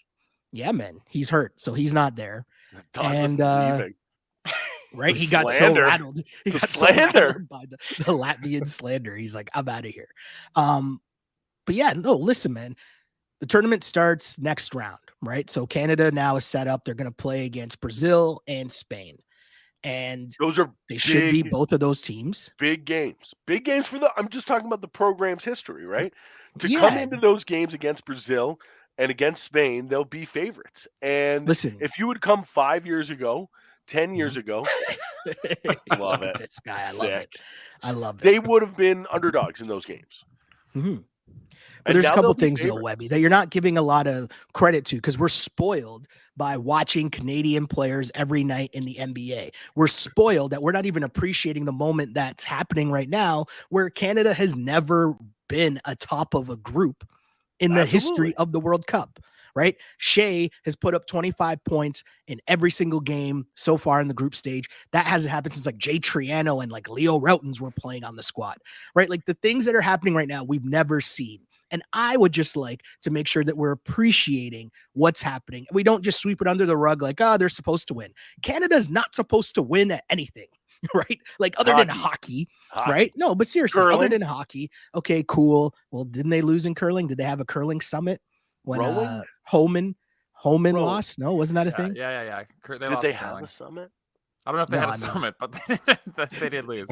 Yeah, man. He's hurt. So he's not there.
And
right. He got so rattled. He got so rattled by the Latvian slander. He's like, I'm out of here. But yeah, no, listen, man. The tournament starts next round, right? So Canada now is set up. They're going to play against Brazil and Spain. And they should be both of those teams.
Big games for I'm just talking about the program's history, right? To come into those games against Brazil and against Spain, they'll be favorites. And
listen,
if you would come 5 years ago, 10 years ago, love it.
This guy, I love it.
They would have been underdogs in those games.
Mm-hmm. But there's a couple things, though, Webby, that you're not giving a lot of credit to because we're spoiled by watching Canadian players every night in the NBA. We're spoiled that we're not even appreciating the moment that's happening right now where Canada has never been a top of a group in the history of the World Cup, right? Shea has put up 25 points in every single game so far in the group stage. That hasn't happened since like Jay Triano and like Leo Routens were playing on the squad, right? Like the things that are happening right now, we've never seen. And I would just like to make sure that we're appreciating what's happening. We don't just sweep it under the rug like, oh, they're supposed to win. Canada's not supposed to win at anything, right? Like other than hockey, right? No, but seriously, other than hockey. Okay, cool. Well, didn't they lose in curling? Did they have a curling summit when Homan lost? No, wasn't that a thing?
Yeah.
Did they have a summit?
I don't know if they had a summit, but they did lose.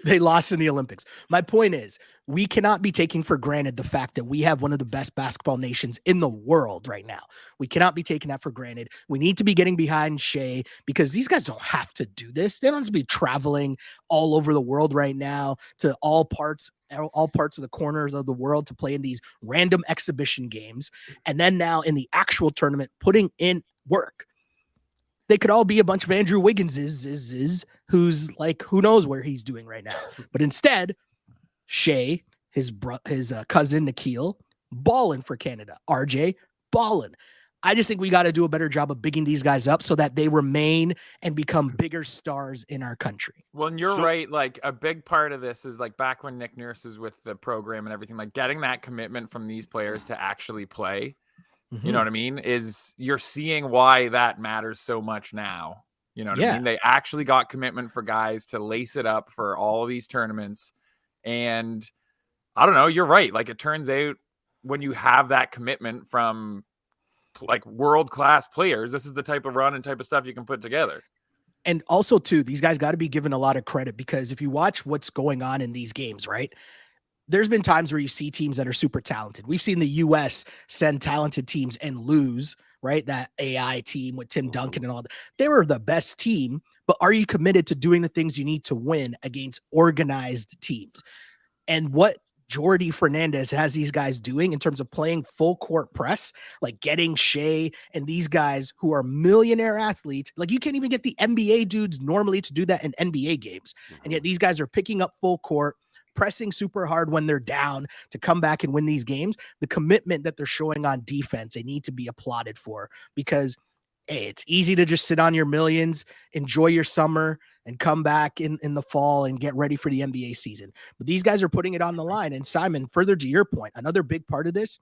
They lost in the Olympics. My point is, we cannot be taking for granted the fact that we have one of the best basketball nations in the world right now. We cannot be taking that for granted. We need to be getting behind Shea because these guys don't have to do this. They don't have to be traveling all over the world right now to all parts of the corners of the world to play in these random exhibition games. And then now in the actual tournament, putting in work. They could all be a bunch of Andrew Wigginses who's like, who knows where he's doing right now. But instead, Shea, his cousin Nikhil, balling for Canada. RJ, balling. I just think we got to do a better job of bigging these guys up so that they remain and become bigger stars in our country.
Well, and you're right. Like a big part of this is like back when Nick Nurse was with the program and everything, like getting that commitment from these players to actually play. You know what I mean? Is you're seeing why that matters so much now. You know what I mean? They actually got commitment for guys to lace it up for all of these tournaments. And I don't know, you're right. Like, it turns out when you have that commitment from like world-class players, this is the type of run and type of stuff you can put together.
And also too, these guys got to be given a lot of credit, because if you watch what's going on in these games, right? There's been times where you see teams that are super talented. We've seen the US send talented teams and lose, right? That AI team with Tim Duncan and all that. They were the best team, but are you committed to doing the things you need to win against organized teams? And what Jordi Fernandez has these guys doing in terms of playing full court press, like getting Shea and these guys who are millionaire athletes. Like, you can't even get the NBA dudes normally to do that in NBA games. And yet these guys are picking up full court, pressing super hard when they're down to come back and win these games. The commitment that they're showing on defense, they need to be applauded for, because hey, it's easy to just sit on your millions, enjoy your summer, and come back in the fall and get ready for the NBA season. But these guys are putting it on the line. And Simon, further to your point, another big part of this,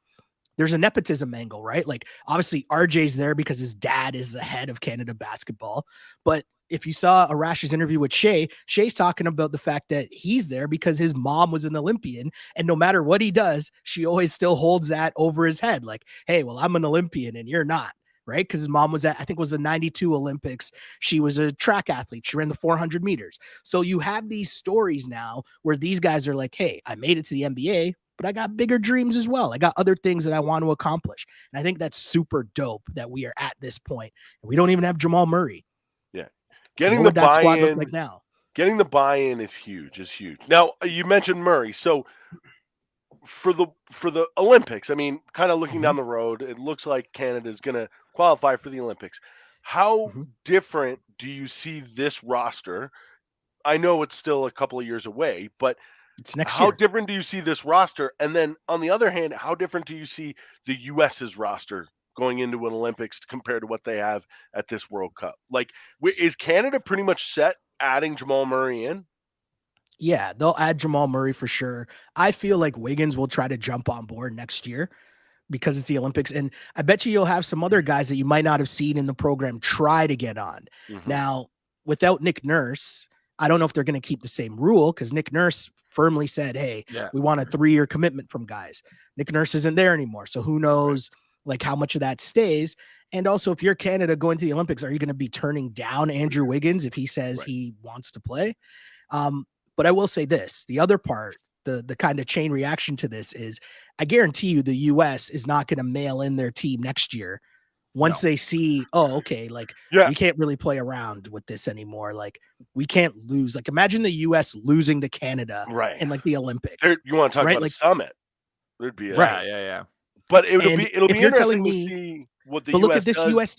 there's a nepotism angle, right? Like, obviously RJ's there because his dad is the head of Canada basketball. But if you saw Arash's interview with Shay's talking about the fact that he's there because his mom was an Olympian, and no matter what he does, she always still holds that over his head. Like, hey, well, I'm an Olympian and you're not. Right? Because his mom was I think it was the 92 Olympics. She was a track athlete. She ran the 400 meters. So you have these stories now where these guys are like, hey, I made it to the NBA, but I got bigger dreams as well. I got other things that I want to accomplish. And I think that's super dope that we are at this point. And we don't even have Jamal Murray.
Yeah. Getting the
that squad
buy-in
look like now.
Getting the buy-in is huge. Now, you mentioned Murray. So for the Olympics, I mean, kind of looking down the road, it looks like Canada's going to qualify for the Olympics. How different do you see this roster? I know it's still a couple of years away, but
it's next
year.
How
different do you see this roster? And then on the other hand, how different do you see the US's roster going into an Olympics compared to what they have at this World Cup? Like, is Canada pretty much set adding Jamal Murray in?
Yeah, they'll add Jamal Murray for sure. I feel like Wiggins will try to jump on board next year because it's the Olympics. And I bet you'll have some other guys that you might not have seen in the program try to get on. Now, without Nick Nurse, I don't know if they're going to keep the same rule, because Nick Nurse firmly said, hey, we want a 3-year commitment from guys. Nick Nurse isn't there anymore. So who knows like how much of that stays. And also, if you're Canada going to the Olympics, are you going to be turning down Andrew Wiggins if he says he wants to play? But I will say this, the other part, the kind of chain reaction to this is, I guarantee you the US is not going to mail in their team next year once they see, oh, okay, like we can't really play around with this anymore. Like, we can't lose. Like, imagine the US losing to Canada in like the Olympics.
You want to talk about
like
a summit? There'd be
yeah.
But it'll be interesting to see what the US
look at this
does.
US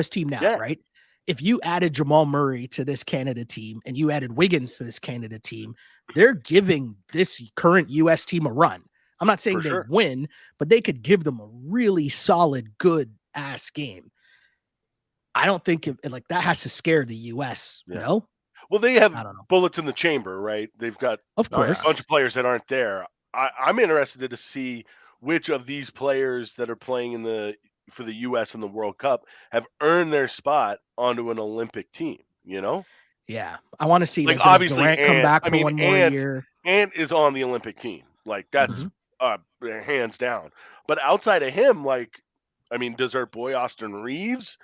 team now. Right? If you added Jamal Murray to this Canada team and you added Wiggins to this Canada team, they're giving this current US team a run. I'm not saying they win, but they could give them a really solid, good ass game. I don't think like that has to scare the US. No.
Well, they have bullets in the chamber, right? They've got
of course
a bunch of players that aren't there. I'm interested to see which of these players that are playing for the US in the World Cup have earned their spot onto an Olympic team, you know?
Yeah. I want to see,
like
does Durant come back for one more year?
Ant is on the Olympic team. Like, that's hands down. But outside of him, like, I mean, does our boy Austin Reeves?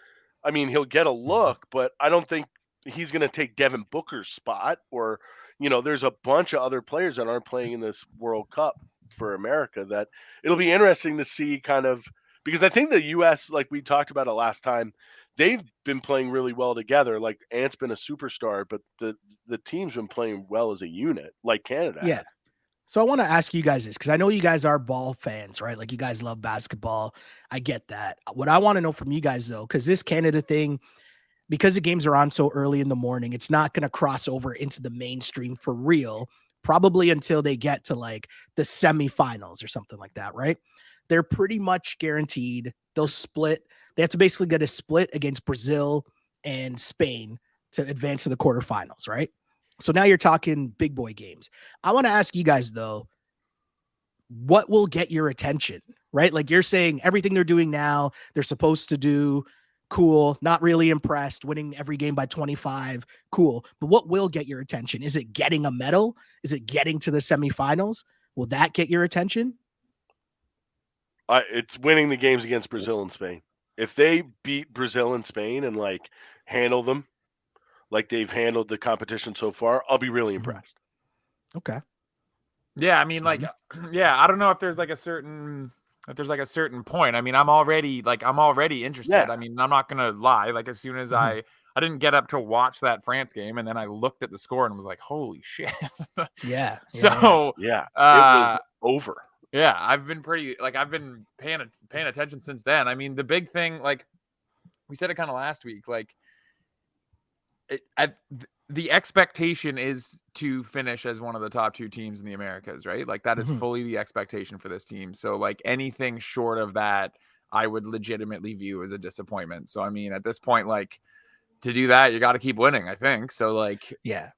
I mean, he'll get a look, but I don't think he's going to take Devin Booker's spot, or, you know, there's a bunch of other players that aren't playing in this World Cup for America that it'll be interesting to see, kind of, because I think the US, like we talked about it last time, they've been playing really well together. Like, Ant's been a superstar, but the team's been playing well as a unit, like Canada.
Yeah. So I want to ask you guys this, because I know you guys are ball fans, right? Like, you guys love basketball. I get that. What I want to know from you guys, though, because this Canada thing, because the games are on so early in the morning, it's not going to cross over into the mainstream for real, probably until they get to like the semifinals or something like that, right? They're pretty much guaranteed they'll split. They have to basically get a split against Brazil and Spain to advance to the quarterfinals, right? So now you're talking big boy games. I want to ask you guys, though, what will get your attention, right? Like, you're saying everything they're doing now, they're supposed to do cool, not really impressed, winning every game by 25, cool. But what will get your attention? Is it getting a medal? Is it getting to the semifinals? Will that get your attention?
It's winning the games against Brazil and Spain. If they beat Brazil and Spain and like handle them like they've handled the competition so far, I'll be really impressed.
Okay.
Yeah, I mean, like, yeah, I don't know if there's like a certain point. I mean, I'm already interested.
Yeah.
I mean, I'm not gonna lie. Like, as soon as I didn't get up to watch that France game, and then I looked at the score and was like, "Holy shit!"
Yeah.
So
yeah, it was over.
Yeah, I've been paying attention since then. I mean, the big thing, like we said it kind of last week, like the expectation is to finish as one of the top 2 teams in the Americas, right? Like that is fully the expectation for this team. So like anything short of that, I would legitimately view as a disappointment. So I mean, at this point, like to do that, you got to keep winning, I think. So like, yeah.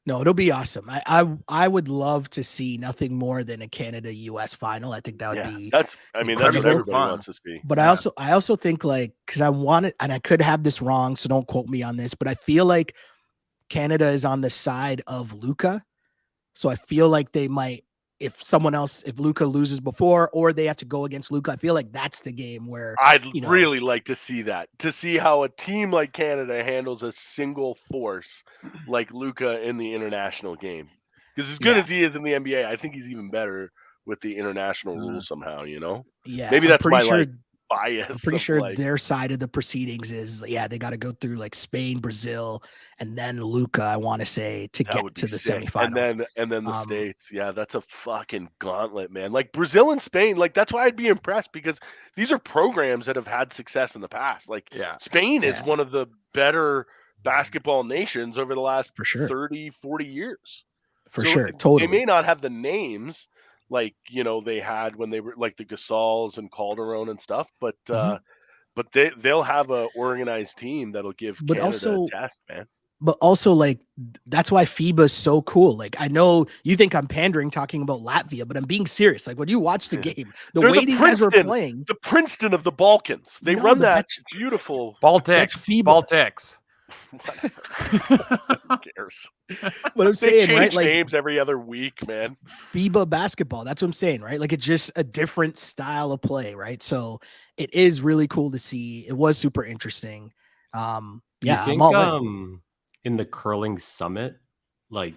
No, it'll be awesome. I would love to see nothing more than a Canada-US final. I think that would be
that's what everybody wants to see.
But I also think like, because I want it, and I could have this wrong, so don't quote me on this, but I feel like Canada is on the side of Luka. So I feel like they might, if Luka loses before or they have to go against Luka, I feel like that's the game where
I'd really like to see that, to see how a team like Canada handles a single force like Luka in the international game. Because as good as he is in the NBA, I think he's even better with the international rules somehow,
Yeah.
Maybe that's my bias.
I'm pretty sure their side of the proceedings is, they got to go through like Spain, Brazil, and then Luka, I want to say, to get to the semifinals.
And then the States. Yeah, that's a fucking gauntlet, man. Like Brazil and Spain, like that's why I'd be impressed, because these are programs that have had success in the past. Like Spain is one of the better basketball nations over the last 30, 40 years.
For sure. Totally.
They may not have the names like they had when they were like the Gasols and Calderon and stuff, but they'll have a organized team that'll give Canada a test, man.
But also, like, that's why FIBA is so cool. Like, I know you think I'm pandering talking about Latvia, but I'm being serious. Like, when you watch the game,
They're
way these guys were playing,
the Princeton of the Balkans, they run that beautiful
Baltics.
Who cares?
What I'm saying, right? Like
games every other week, man.
FIBA basketball. That's what I'm saying, right? Like it's just a different style of play, right? So it is really cool to see. It was super interesting.
You think, in the curling summit, like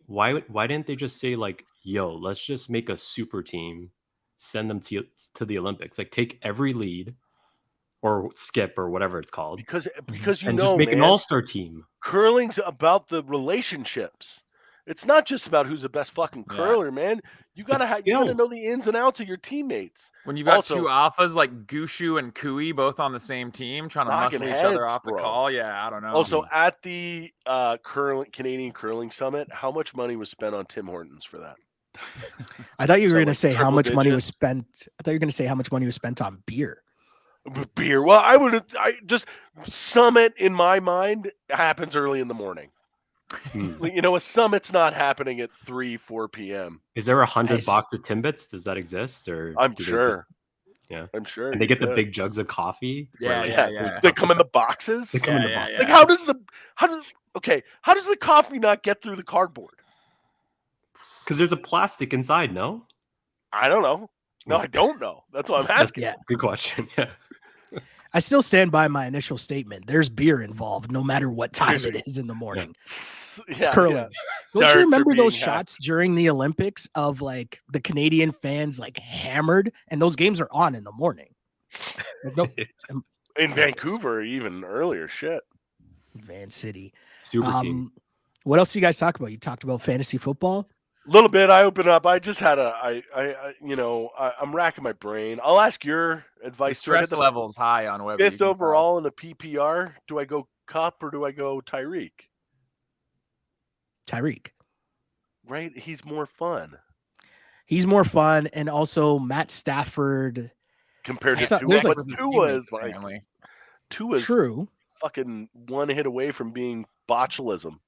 why didn't they just say like, yo, let's just make a super team, send them to the Olympics, like take every lead or skip or whatever it's called,
because
just make an all-star team.
Curling's about the relationships. It's not just about who's the best fucking curler, man. You gotta know the ins and outs of your teammates.
When you got two alphas like Gushu and Kui both on the same team trying to muscle each other off the call, I don't know.
Also, at the Canadian Curling Summit, how much money was spent on Tim Hortons for that?
I thought you were going to say how much money was spent. I thought you were going to say how much money was spent on beer.
Well, I just summit in my mind happens early in the morning. A summit's not happening at 3-4 p.m.
Is there 100 box of Timbits? Does that exist? Or
I'm sure.
I'm sure. And they get the big jugs of coffee.
Yeah. They come in the boxes. They come in the boxes. Like how does the coffee not get through the cardboard?
Because there's a plastic inside. No,
I don't know. No, I don't know. That's what I'm asking.
Good question. Yeah.
I still stand by my initial statement. There's beer involved, no matter what time it is in the morning. It's curling. Yeah. Don't you remember those shots during the Olympics of like the Canadian fans like hammered, and those games are on in the morning?
In Vancouver, even earlier. Shit.
Van City.
Super team.
What else do you guys talk about? You talked about fantasy football.
A little bit. I opened up. I just had I'm racking my brain. I'll ask your advice.
Stress level's high on Webby.
5th overall in the PPR. Do I go Cup or do I go Tyreek?
Tyreek.
Right? He's more fun.
And also Matt Stafford.
Compared to Tua. But Tua's
true.
Fucking one hit away from being botulism.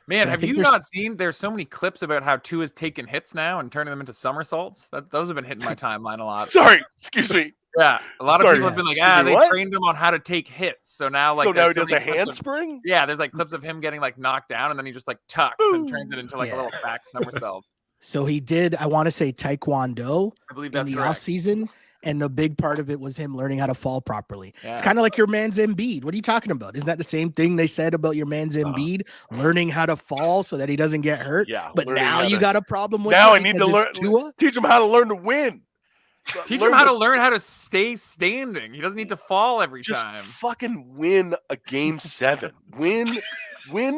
Man, have you not seen? There's so many clips about how Tua's taking hits now and turning them into somersaults. Those have been hitting my timeline a lot.
Sorry, excuse me.
Yeah, a lot of people have been like, they trained him on how to take hits. So now, like,
now he does a handspring.
There's like clips of him getting like knocked down, and then he just like tucks and turns it into like a little back somersault.
So he did, I want to say, Taekwondo
I believe that's
in the
correct.
off season, and a big part of it was him learning how to fall properly. It's kind of like your man's Embiid. What are you talking about? Isn't that the same thing they said about your man's Embiid, learning how to fall so that he doesn't get hurt?
Yeah,
but now you got a problem with
now
it.
I need to learn. Teach him how to learn to win.
Teach him how to learn how to stay standing. He doesn't need to fall every time.
Just fucking win a game 7. Win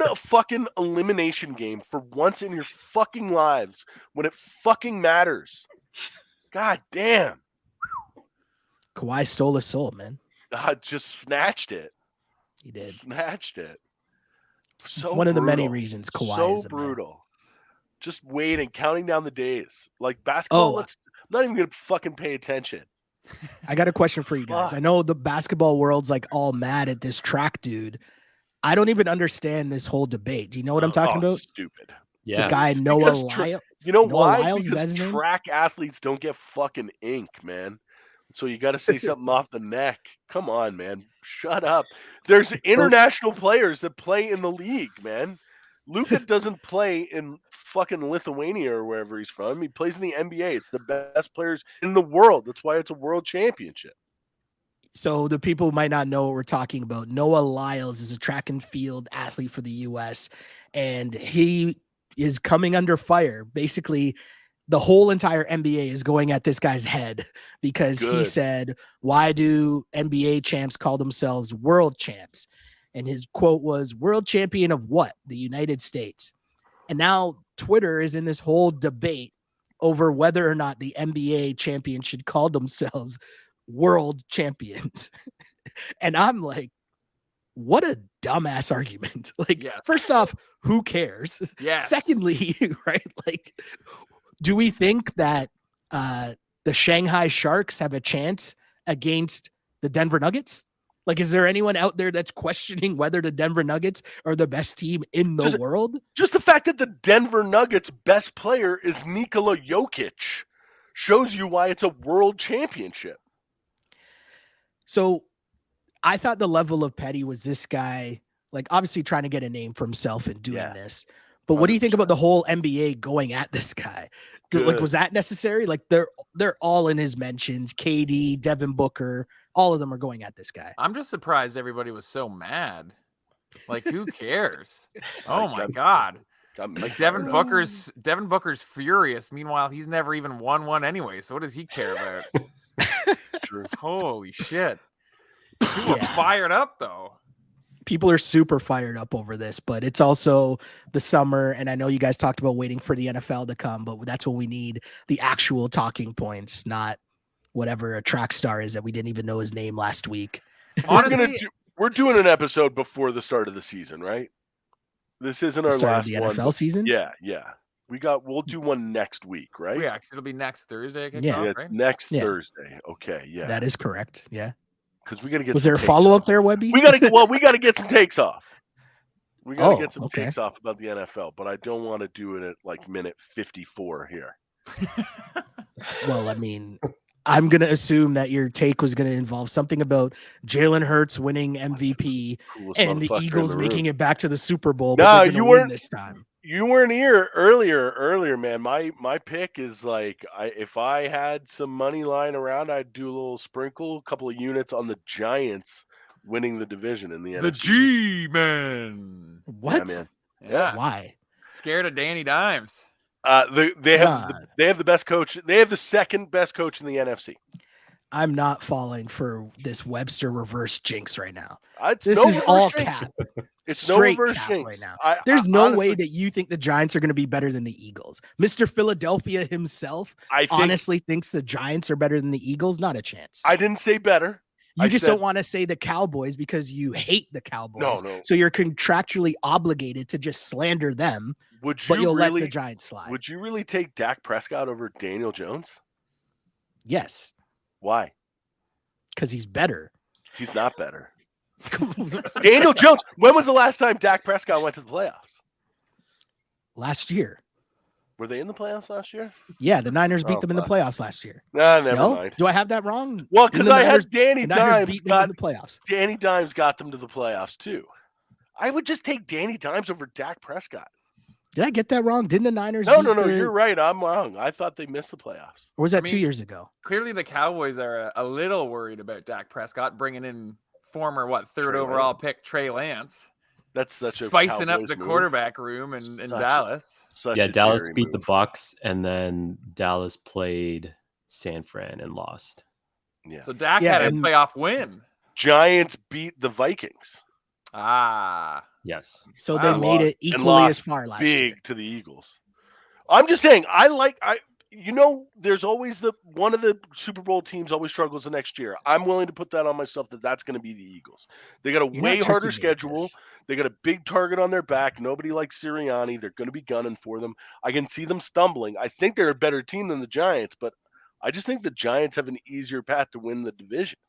a fucking elimination game for once in your fucking lives when it fucking matters. God damn.
Kawhi stole his soul, man.
Just snatched it.
He did.
Snatched it. So
one of the many reasons Kawhi is
brutal. Just waiting, counting down the days. Like basketball, I'm not even going to fucking pay attention.
I got a question for you guys. I know the basketball world's like all mad at this track dude. I don't even understand this whole debate. Do you know what I'm talking about?
Stupid.
Yeah.
The guy Noah Lyles.
You know why?
Lyles,
because
is that his name?
Track athletes don't get fucking ink, man. So you got to say something off the neck. Come on, man. Shut up. There's international players that play in the league, man. Luka doesn't play in fucking Lithuania or wherever he's from. He plays in the NBA. It's the best players in the world. That's why it's a world championship.
So the people might not know what we're talking about. Noah Lyles is a track and field athlete for the U.S., and he is coming under fire. Basically, the whole entire NBA is going at this guy's head because he said, why do NBA champs call themselves world champs? And his quote was, world champion of what? The United States. And now Twitter is in this whole debate over whether or not the NBA champions should call themselves world champions. And I'm like, what a dumbass argument. Like, first off, who cares? Secondly, right? Like, do we think that the Shanghai Sharks have a chance against the Denver Nuggets? Like, is there anyone out there that's questioning whether the Denver Nuggets are the best team in the world?
Just the fact that the Denver Nuggets' best player is Nikola Jokic shows you why it's a world championship.
So I thought the level of petty was this guy, like, obviously trying to get a name for himself and doing this. But what do you think about the whole NBA going at this guy? Like, was that necessary? Like, they're all in his mentions. KD, Devin Booker, all of them are going at this guy.
I'm just surprised everybody was so mad. Like, who cares? Oh my God. Like, Devin Booker's furious. Meanwhile, he's never even won one anyway. So what does he care about? Holy shit. People are fired up though.
People are super fired up over this, but it's also the summer. And I know you guys talked about waiting for the NFL to come, but that's when we need the actual talking points, not whatever a track star is that we didn't even know his name last week.
Honestly,
we're doing an episode before the start of the season, right? This isn't our last
of the NFL season.
Yeah. We'll do one next week, right?
Yeah, because it'll be next Thursday. Right?
Next Thursday. Okay, yeah,
that is correct. Yeah,
because we got to get.
Was there a follow up there, Webby?
We got to get some takes off. We got to get some takes off about the NFL, but I don't want to do it at like minute 54 here.
Well, I mean, I'm going to assume that your take was going to involve something about Jalen Hurts winning MVP and the Eagles making it back to the Super Bowl.
No, you weren't
this time.
You weren't here earlier, man. My pick is like, if I had some money lying around, I'd do a little sprinkle, a couple of units on the Giants winning the division in the NFC.
The G-Man.
What?
Yeah, man.
Yeah.
Why?
Scared of Danny Dimes.
They have the best coach. They have the second best coach in the NFC.
I'm not falling for this Webster reverse jinx right now.
This
is all cap.
It's
straight
no
cap right now. There's no way that you think the Giants are going to be better than the Eagles. Mr. Philadelphia himself honestly thinks the Giants are better than the Eagles. Not a chance.
I didn't say better.
You just don't want to say the Cowboys because you hate the Cowboys.
No.
So you're contractually obligated to just slander them. But you'll let the Giants slide.
Would you really take Dak Prescott over Daniel Jones?
Yes.
Why?
Because he's better.
He's not better. Daniel Jones. When was the last time Dak Prescott went to the playoffs?
Last year.
Were they in the playoffs last year?
Yeah, the Niners beat them in the playoffs last year.
Nah, never mind.
Do I have that wrong?
Well, because I had Danny Dimes
beat them in the playoffs.
Danny Dimes got them to the playoffs too. I would just take Danny Dimes over Dak Prescott.
Did I get that wrong? Didn't the Niners?
No, you're right. I'm wrong. I thought they missed the playoffs.
Or was that 2 years ago?
Clearly, the Cowboys are a little worried about Dak Prescott bringing in former third overall pick Trey Lance.
That's such a
spicing up the quarterback room in Dallas.
Dallas beat the Bucs, and then Dallas played San Fran and lost.
Yeah. So Dak had a playoff win.
Giants beat the Vikings.
Yes.
So they made it equally as far last year.
Big to the Eagles. I'm just saying, there's always one of the Super Bowl teams always struggles the next year. I'm willing to put that on myself that's going to be the Eagles. They got a way harder schedule. They got a big target on their back. Nobody likes Sirianni. They're going to be gunning for them. I can see them stumbling. I think they're a better team than the Giants, but I just think the Giants have an easier path to win the division.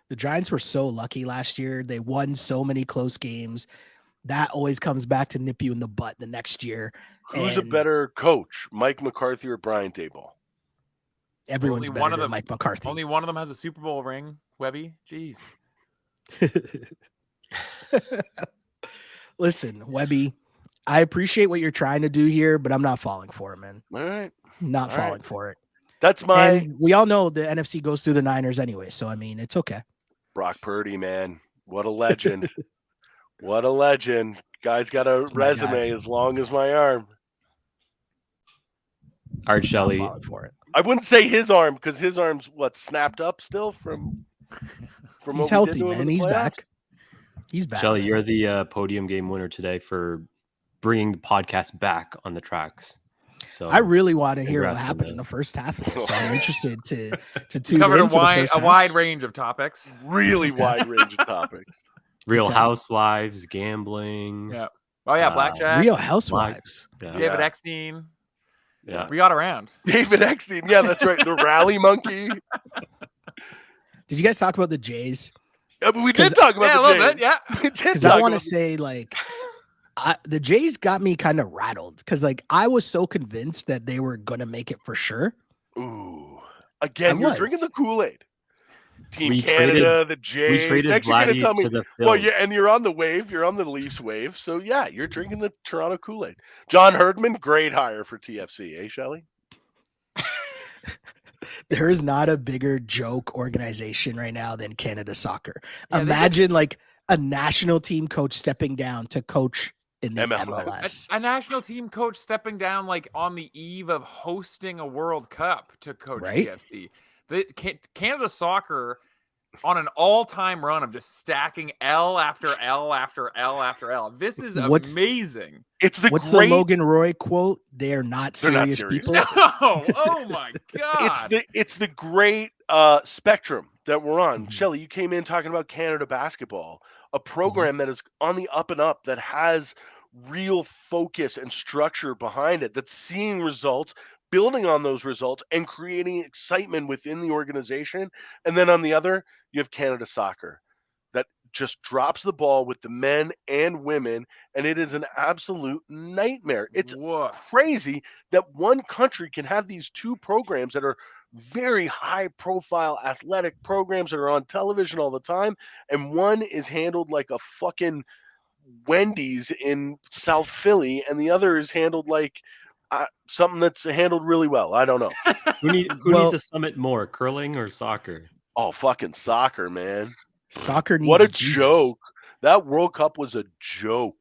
The Giants were so lucky last year. They won so many close games. That always comes back to nip you in the butt the next year.
Who's a better coach, Mike McCarthy or Brian Daboll?
Everyone's better than Mike McCarthy.
Only one of them has a Super Bowl ring, Webby. Jeez.
Listen, Webby, I appreciate what you're trying to do here, but I'm not falling for it, man.
All right.
Not falling for it.
And
we all know the NFC goes through the Niners anyway, so I mean, it's okay.
Brock Purdy, man. What a legend. What a legend. Guy's got a resume as long as my arm.
All right, Shelly.
For it.
I wouldn't say his arm because his arm's snapped up still from
he's healthy, man. He's back. He's back.
Shelly, you're the podium game winner today for bringing the podcast back on the tracks. So
I really want to hear what happened in the first half of this. So I'm interested to tune
covered
into
a wide range of topics.
Really wide range of topics.
Real Housewives, gambling.
Yeah. Oh yeah, blackjack.
Real Housewives.
David Eckstein.
Yeah.
We got around.
David Eckstein. Yeah, that's right. The rally monkey.
Did you guys talk about the Jays?
Yeah, but we did talk about the Jays.
Bit, yeah.
Because I want to say, the Jays got me kind of rattled because, I was so convinced that they were going to make it for sure.
Ooh. Again, you're drinking the Kool-Aid. Team Canada, the Jays.
We traded Vladdy to the Phils.
Well, yeah, and you're on the wave. You're on the Leafs wave. So, yeah, you're drinking the Toronto Kool-Aid. John Herdman, great hire for TFC. Eh, Shelly?
There is not a bigger joke organization right now than Canada Soccer. Yeah, imagine, a national team coach stepping down to coach in the MLS.
A national team coach stepping down, on the eve of hosting a World Cup to coach TFC. Canada Soccer on an all-time run of just stacking L after L after L after L. This is amazing.
What's the Logan Roy quote? They're not serious people.
No. Oh my God.
It's the great spectrum that we're on. Mm-hmm. Shelly, you came in talking about Canada basketball, a program that is on the up and up, that has real focus and structure behind it, that's seeing results, building on those results and creating excitement within the organization. And then on the other, you have Canada Soccer that just drops the ball with the men and women, and it is an absolute nightmare. It's crazy that one country can have these two programs that are very high profile athletic programs that are on television all the time, and one is handled like a fucking Wendy's in South Philly, and the other is handled like something that's handled really well. I don't know.
Who needs to summit more, curling or soccer?
Oh, fucking soccer, man.
Soccer needs
what a
Jesus.
Joke. That World Cup was a joke.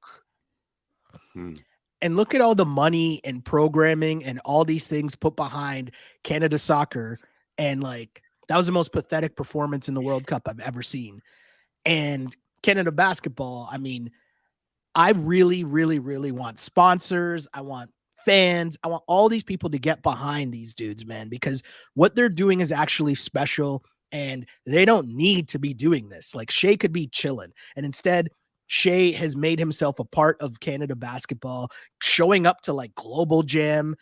And look at all the money and programming and all these things put behind Canada Soccer. And that was the most pathetic performance in the World Cup I've ever seen. And Canada basketball, I mean, I really, really, really want sponsors. I want fans. I want all these people to get behind these dudes, man, because what they're doing is actually special, and they don't need to be doing this. Shea could be chilling, and instead Shea has made himself a part of Canada basketball, showing up to Global Jam,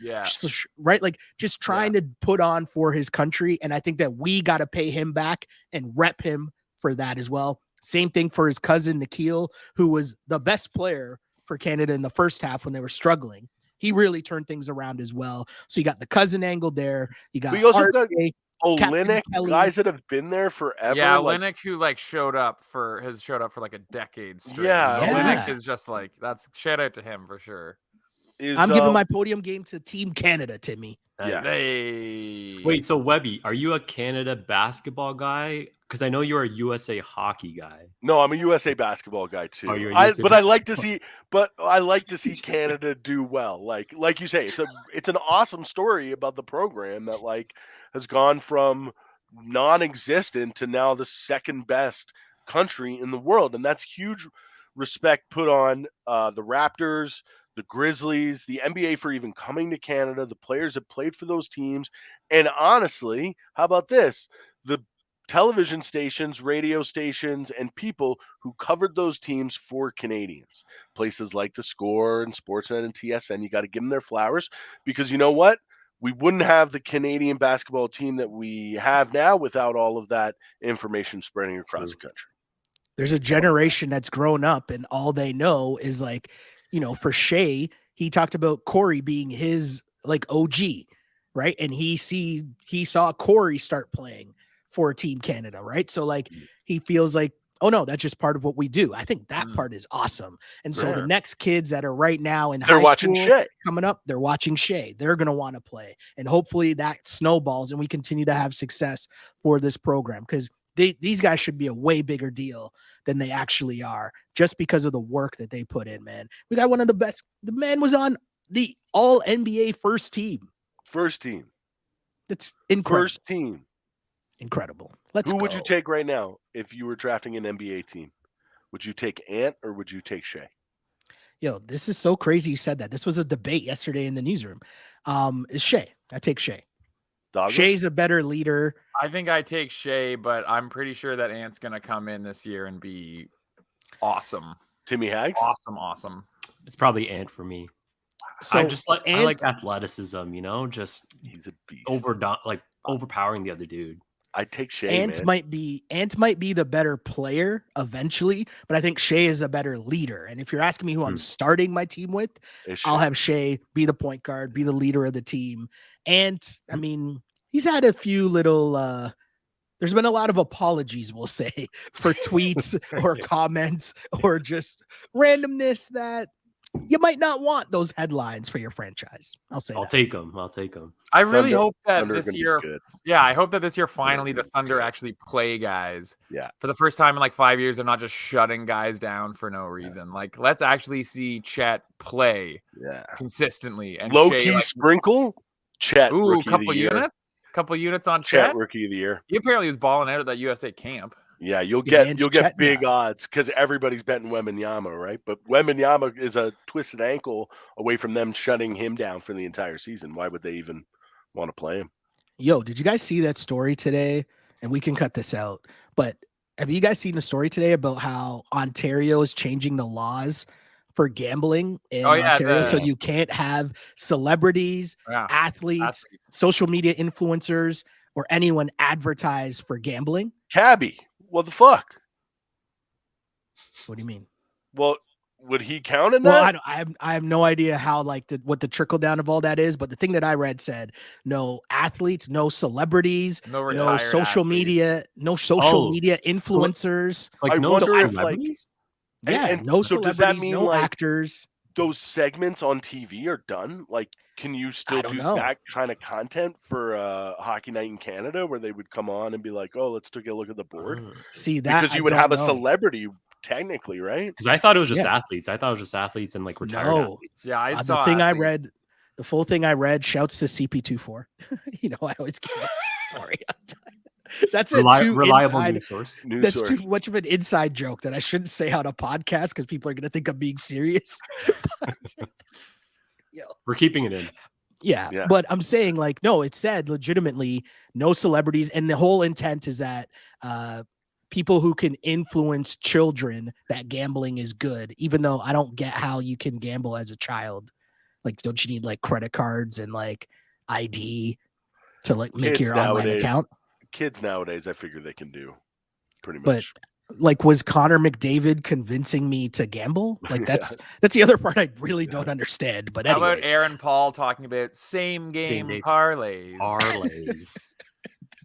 right? Just trying to put on for his country. And I think that we got to pay him back and rep him for that as well. Same thing for his cousin Nikhil, who was the best player for Canada in the first half when they were struggling. he really turned things around as well. So you got the cousin angle there. You got
RJ,
Captain
Olynyk,
Kelly.
guys that have been there forever.
Yeah, Olynyk who like showed up for like a decade straight. Olynyk is just like, that's shout out to him for sure.
I'm giving my podium game to Team Canada, Timmy.
Yeah.
Wait, so Webby, are you a Canada basketball guy? Because I know you're a USA hockey guy.
No, I'm a USA basketball guy too.
Oh,
I like to see Canada do well. Like you say, it's an awesome story about the program that like has gone from non-existent to now the second best country in the world, and that's huge respect put on the Raptors, the Grizzlies, the NBA for even coming to Canada, the players that played for those teams, and honestly, how about this? The television stations, radio stations, and people who covered those teams for Canadians. Places like The Score and Sportsnet and TSN, you got to give them their flowers, because you know what? We wouldn't have the Canadian basketball team that we have now without all of that information spreading across the country.
There's a generation that's grown up and all they know is like, you know, for Shea, he talked about Corey being his like OG, right? And he saw Corey start playing for Team Canada, right? So like he feels like, oh no, that's just part of what we do. I think that part is awesome. And so the next kids that are right now in high school coming up, they're watching Shea. They're going to want to play. And hopefully that snowballs and we continue to have success for this program, because these guys should be a way bigger deal than they actually are, just because of the work that they put in, man. We got one of the best. The man was on the all NBA first team. That's incredible.
First team.
Incredible.
Who would you take right now if you were drafting an NBA team? Would you take Ant or would you take Shea?
Yo, this is so crazy you said that. This was a debate yesterday in the newsroom. It's Shea. I take Shea.
Douglas?
Shea's a better leader.
I think I take Shea, but I'm pretty sure that Ant's going to come in this year and be awesome.
Timmy Hags?
Awesome.
It's probably Ant for me. So I like athleticism, you know, just
he's a beast.
Overpowering the other dude.
I take Shea.
Ant might be the better player eventually, but I think Shea is a better leader. And if you're asking me who I'm starting my team with, I'll have Shea be the point guard, be the leader of the team. And I mean, he's had a few little there's been a lot of apologies, we'll say, for tweets or comments or just randomness that you might not want those headlines for your franchise. I'll take them.
I really hope that this year, I hope that this year finally the Thunder actually play guys.
Yeah.
For the first time in like 5 years, they're not just shutting guys down for no reason. Like, let's actually see Chet play consistently. And
low key sprinkle Chet.
Ooh, couple units on Chet.
Rookie of the year.
He apparently was balling out at that USA camp.
Yeah, you'll get big odds because everybody's betting Wembanyama, right? But Wembanyama is a twisted ankle away from them shutting him down for the entire season. Why would they even want to play him?
Yo, did you guys see that story today? And we can cut this out. But have you guys seen the story today about how Ontario is changing the laws for gambling in Ontario? So you can't have celebrities, athletes, social media influencers, or anyone advertise for gambling.
Cabby. What the fuck?
What do you mean?
Well, would he count in that?
Well, I have no idea how what the trickle down of all that is, but the thing that I read said no athletes, no celebrities, no social media influencers.
Like no celebrities?
No celebrities, no actors.
Those segments on TV are done? Like, can you still do that kind of content for Hockey Night in Canada where they would come on and be like, oh, let's take a look at the board?
See that?
Because you would have a celebrity technically, right?
Because I thought it was just athletes. I thought it was just athletes and like retired athletes.
Yeah,
the full thing I read, shouts to CP24. You know, I always get it. Sorry. That's a
reliable news source.
That's too much of an inside joke that I shouldn't say on a podcast because people are going to think I'm being serious.
We're keeping it in.
Yeah, but I'm saying no, it said legitimately no celebrities. And the whole intent is that people who can influence children, that gambling is good, even though I don't get how you can gamble as a child. Like, don't you need credit cards and ID to make your online account?
Kids nowadays, I figure they can do pretty much
Like, was Connor McDavid convincing me to gamble? Like, that's the other part I really don't understand. But anyways.
How about Aaron Paul talking about same game parlays?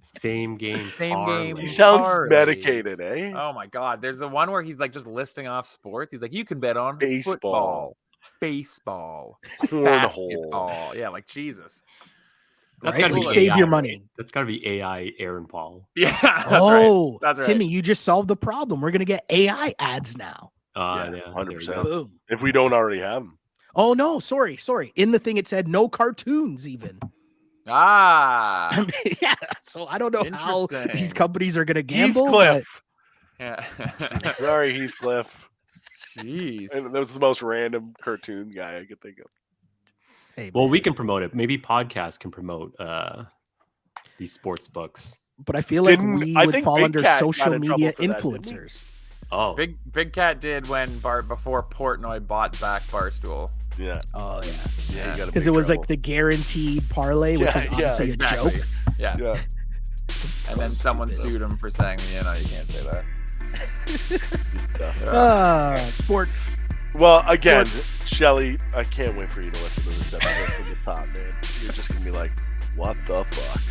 Same game.
He sounds
parlays.
medicated, eh?
Oh my God! There's the one where he's like just listing off sports. He's like, you can bet on football, baseball, basketball. Yeah, like Jesus.
That's
right?
gotta be
save
AI,
your money.
Right? That's gotta be AI Aaron Paul.
Yeah.
That's right. Timmy, you just solved the problem. We're gonna get AI ads now.
100%. Boom. If we don't already have them.
Oh no, sorry. In the thing it said no cartoons even.
I
mean, yeah. So I don't know how these companies are gonna gamble.
Heathcliff.
Yeah.
Sorry, Heathcliff.
Jeez.
And that was the most random cartoon guy I could think of.
Hey,
well, we can promote it. Maybe podcasts can promote these sports books.
But I feel like we would fall under social media influencers.
Oh,
Big Cat did when before Portnoy bought back Barstool.
Yeah.
Oh yeah.
Yeah.
Because it was like the guaranteed parlay, which was obviously a joke.
Yeah.
So
and then someone sued him for saying, you can't say that.
Sports.
Well, again, Shelly, I can't wait for you to listen to this episode from the top, man. You're just gonna be like, what the fuck?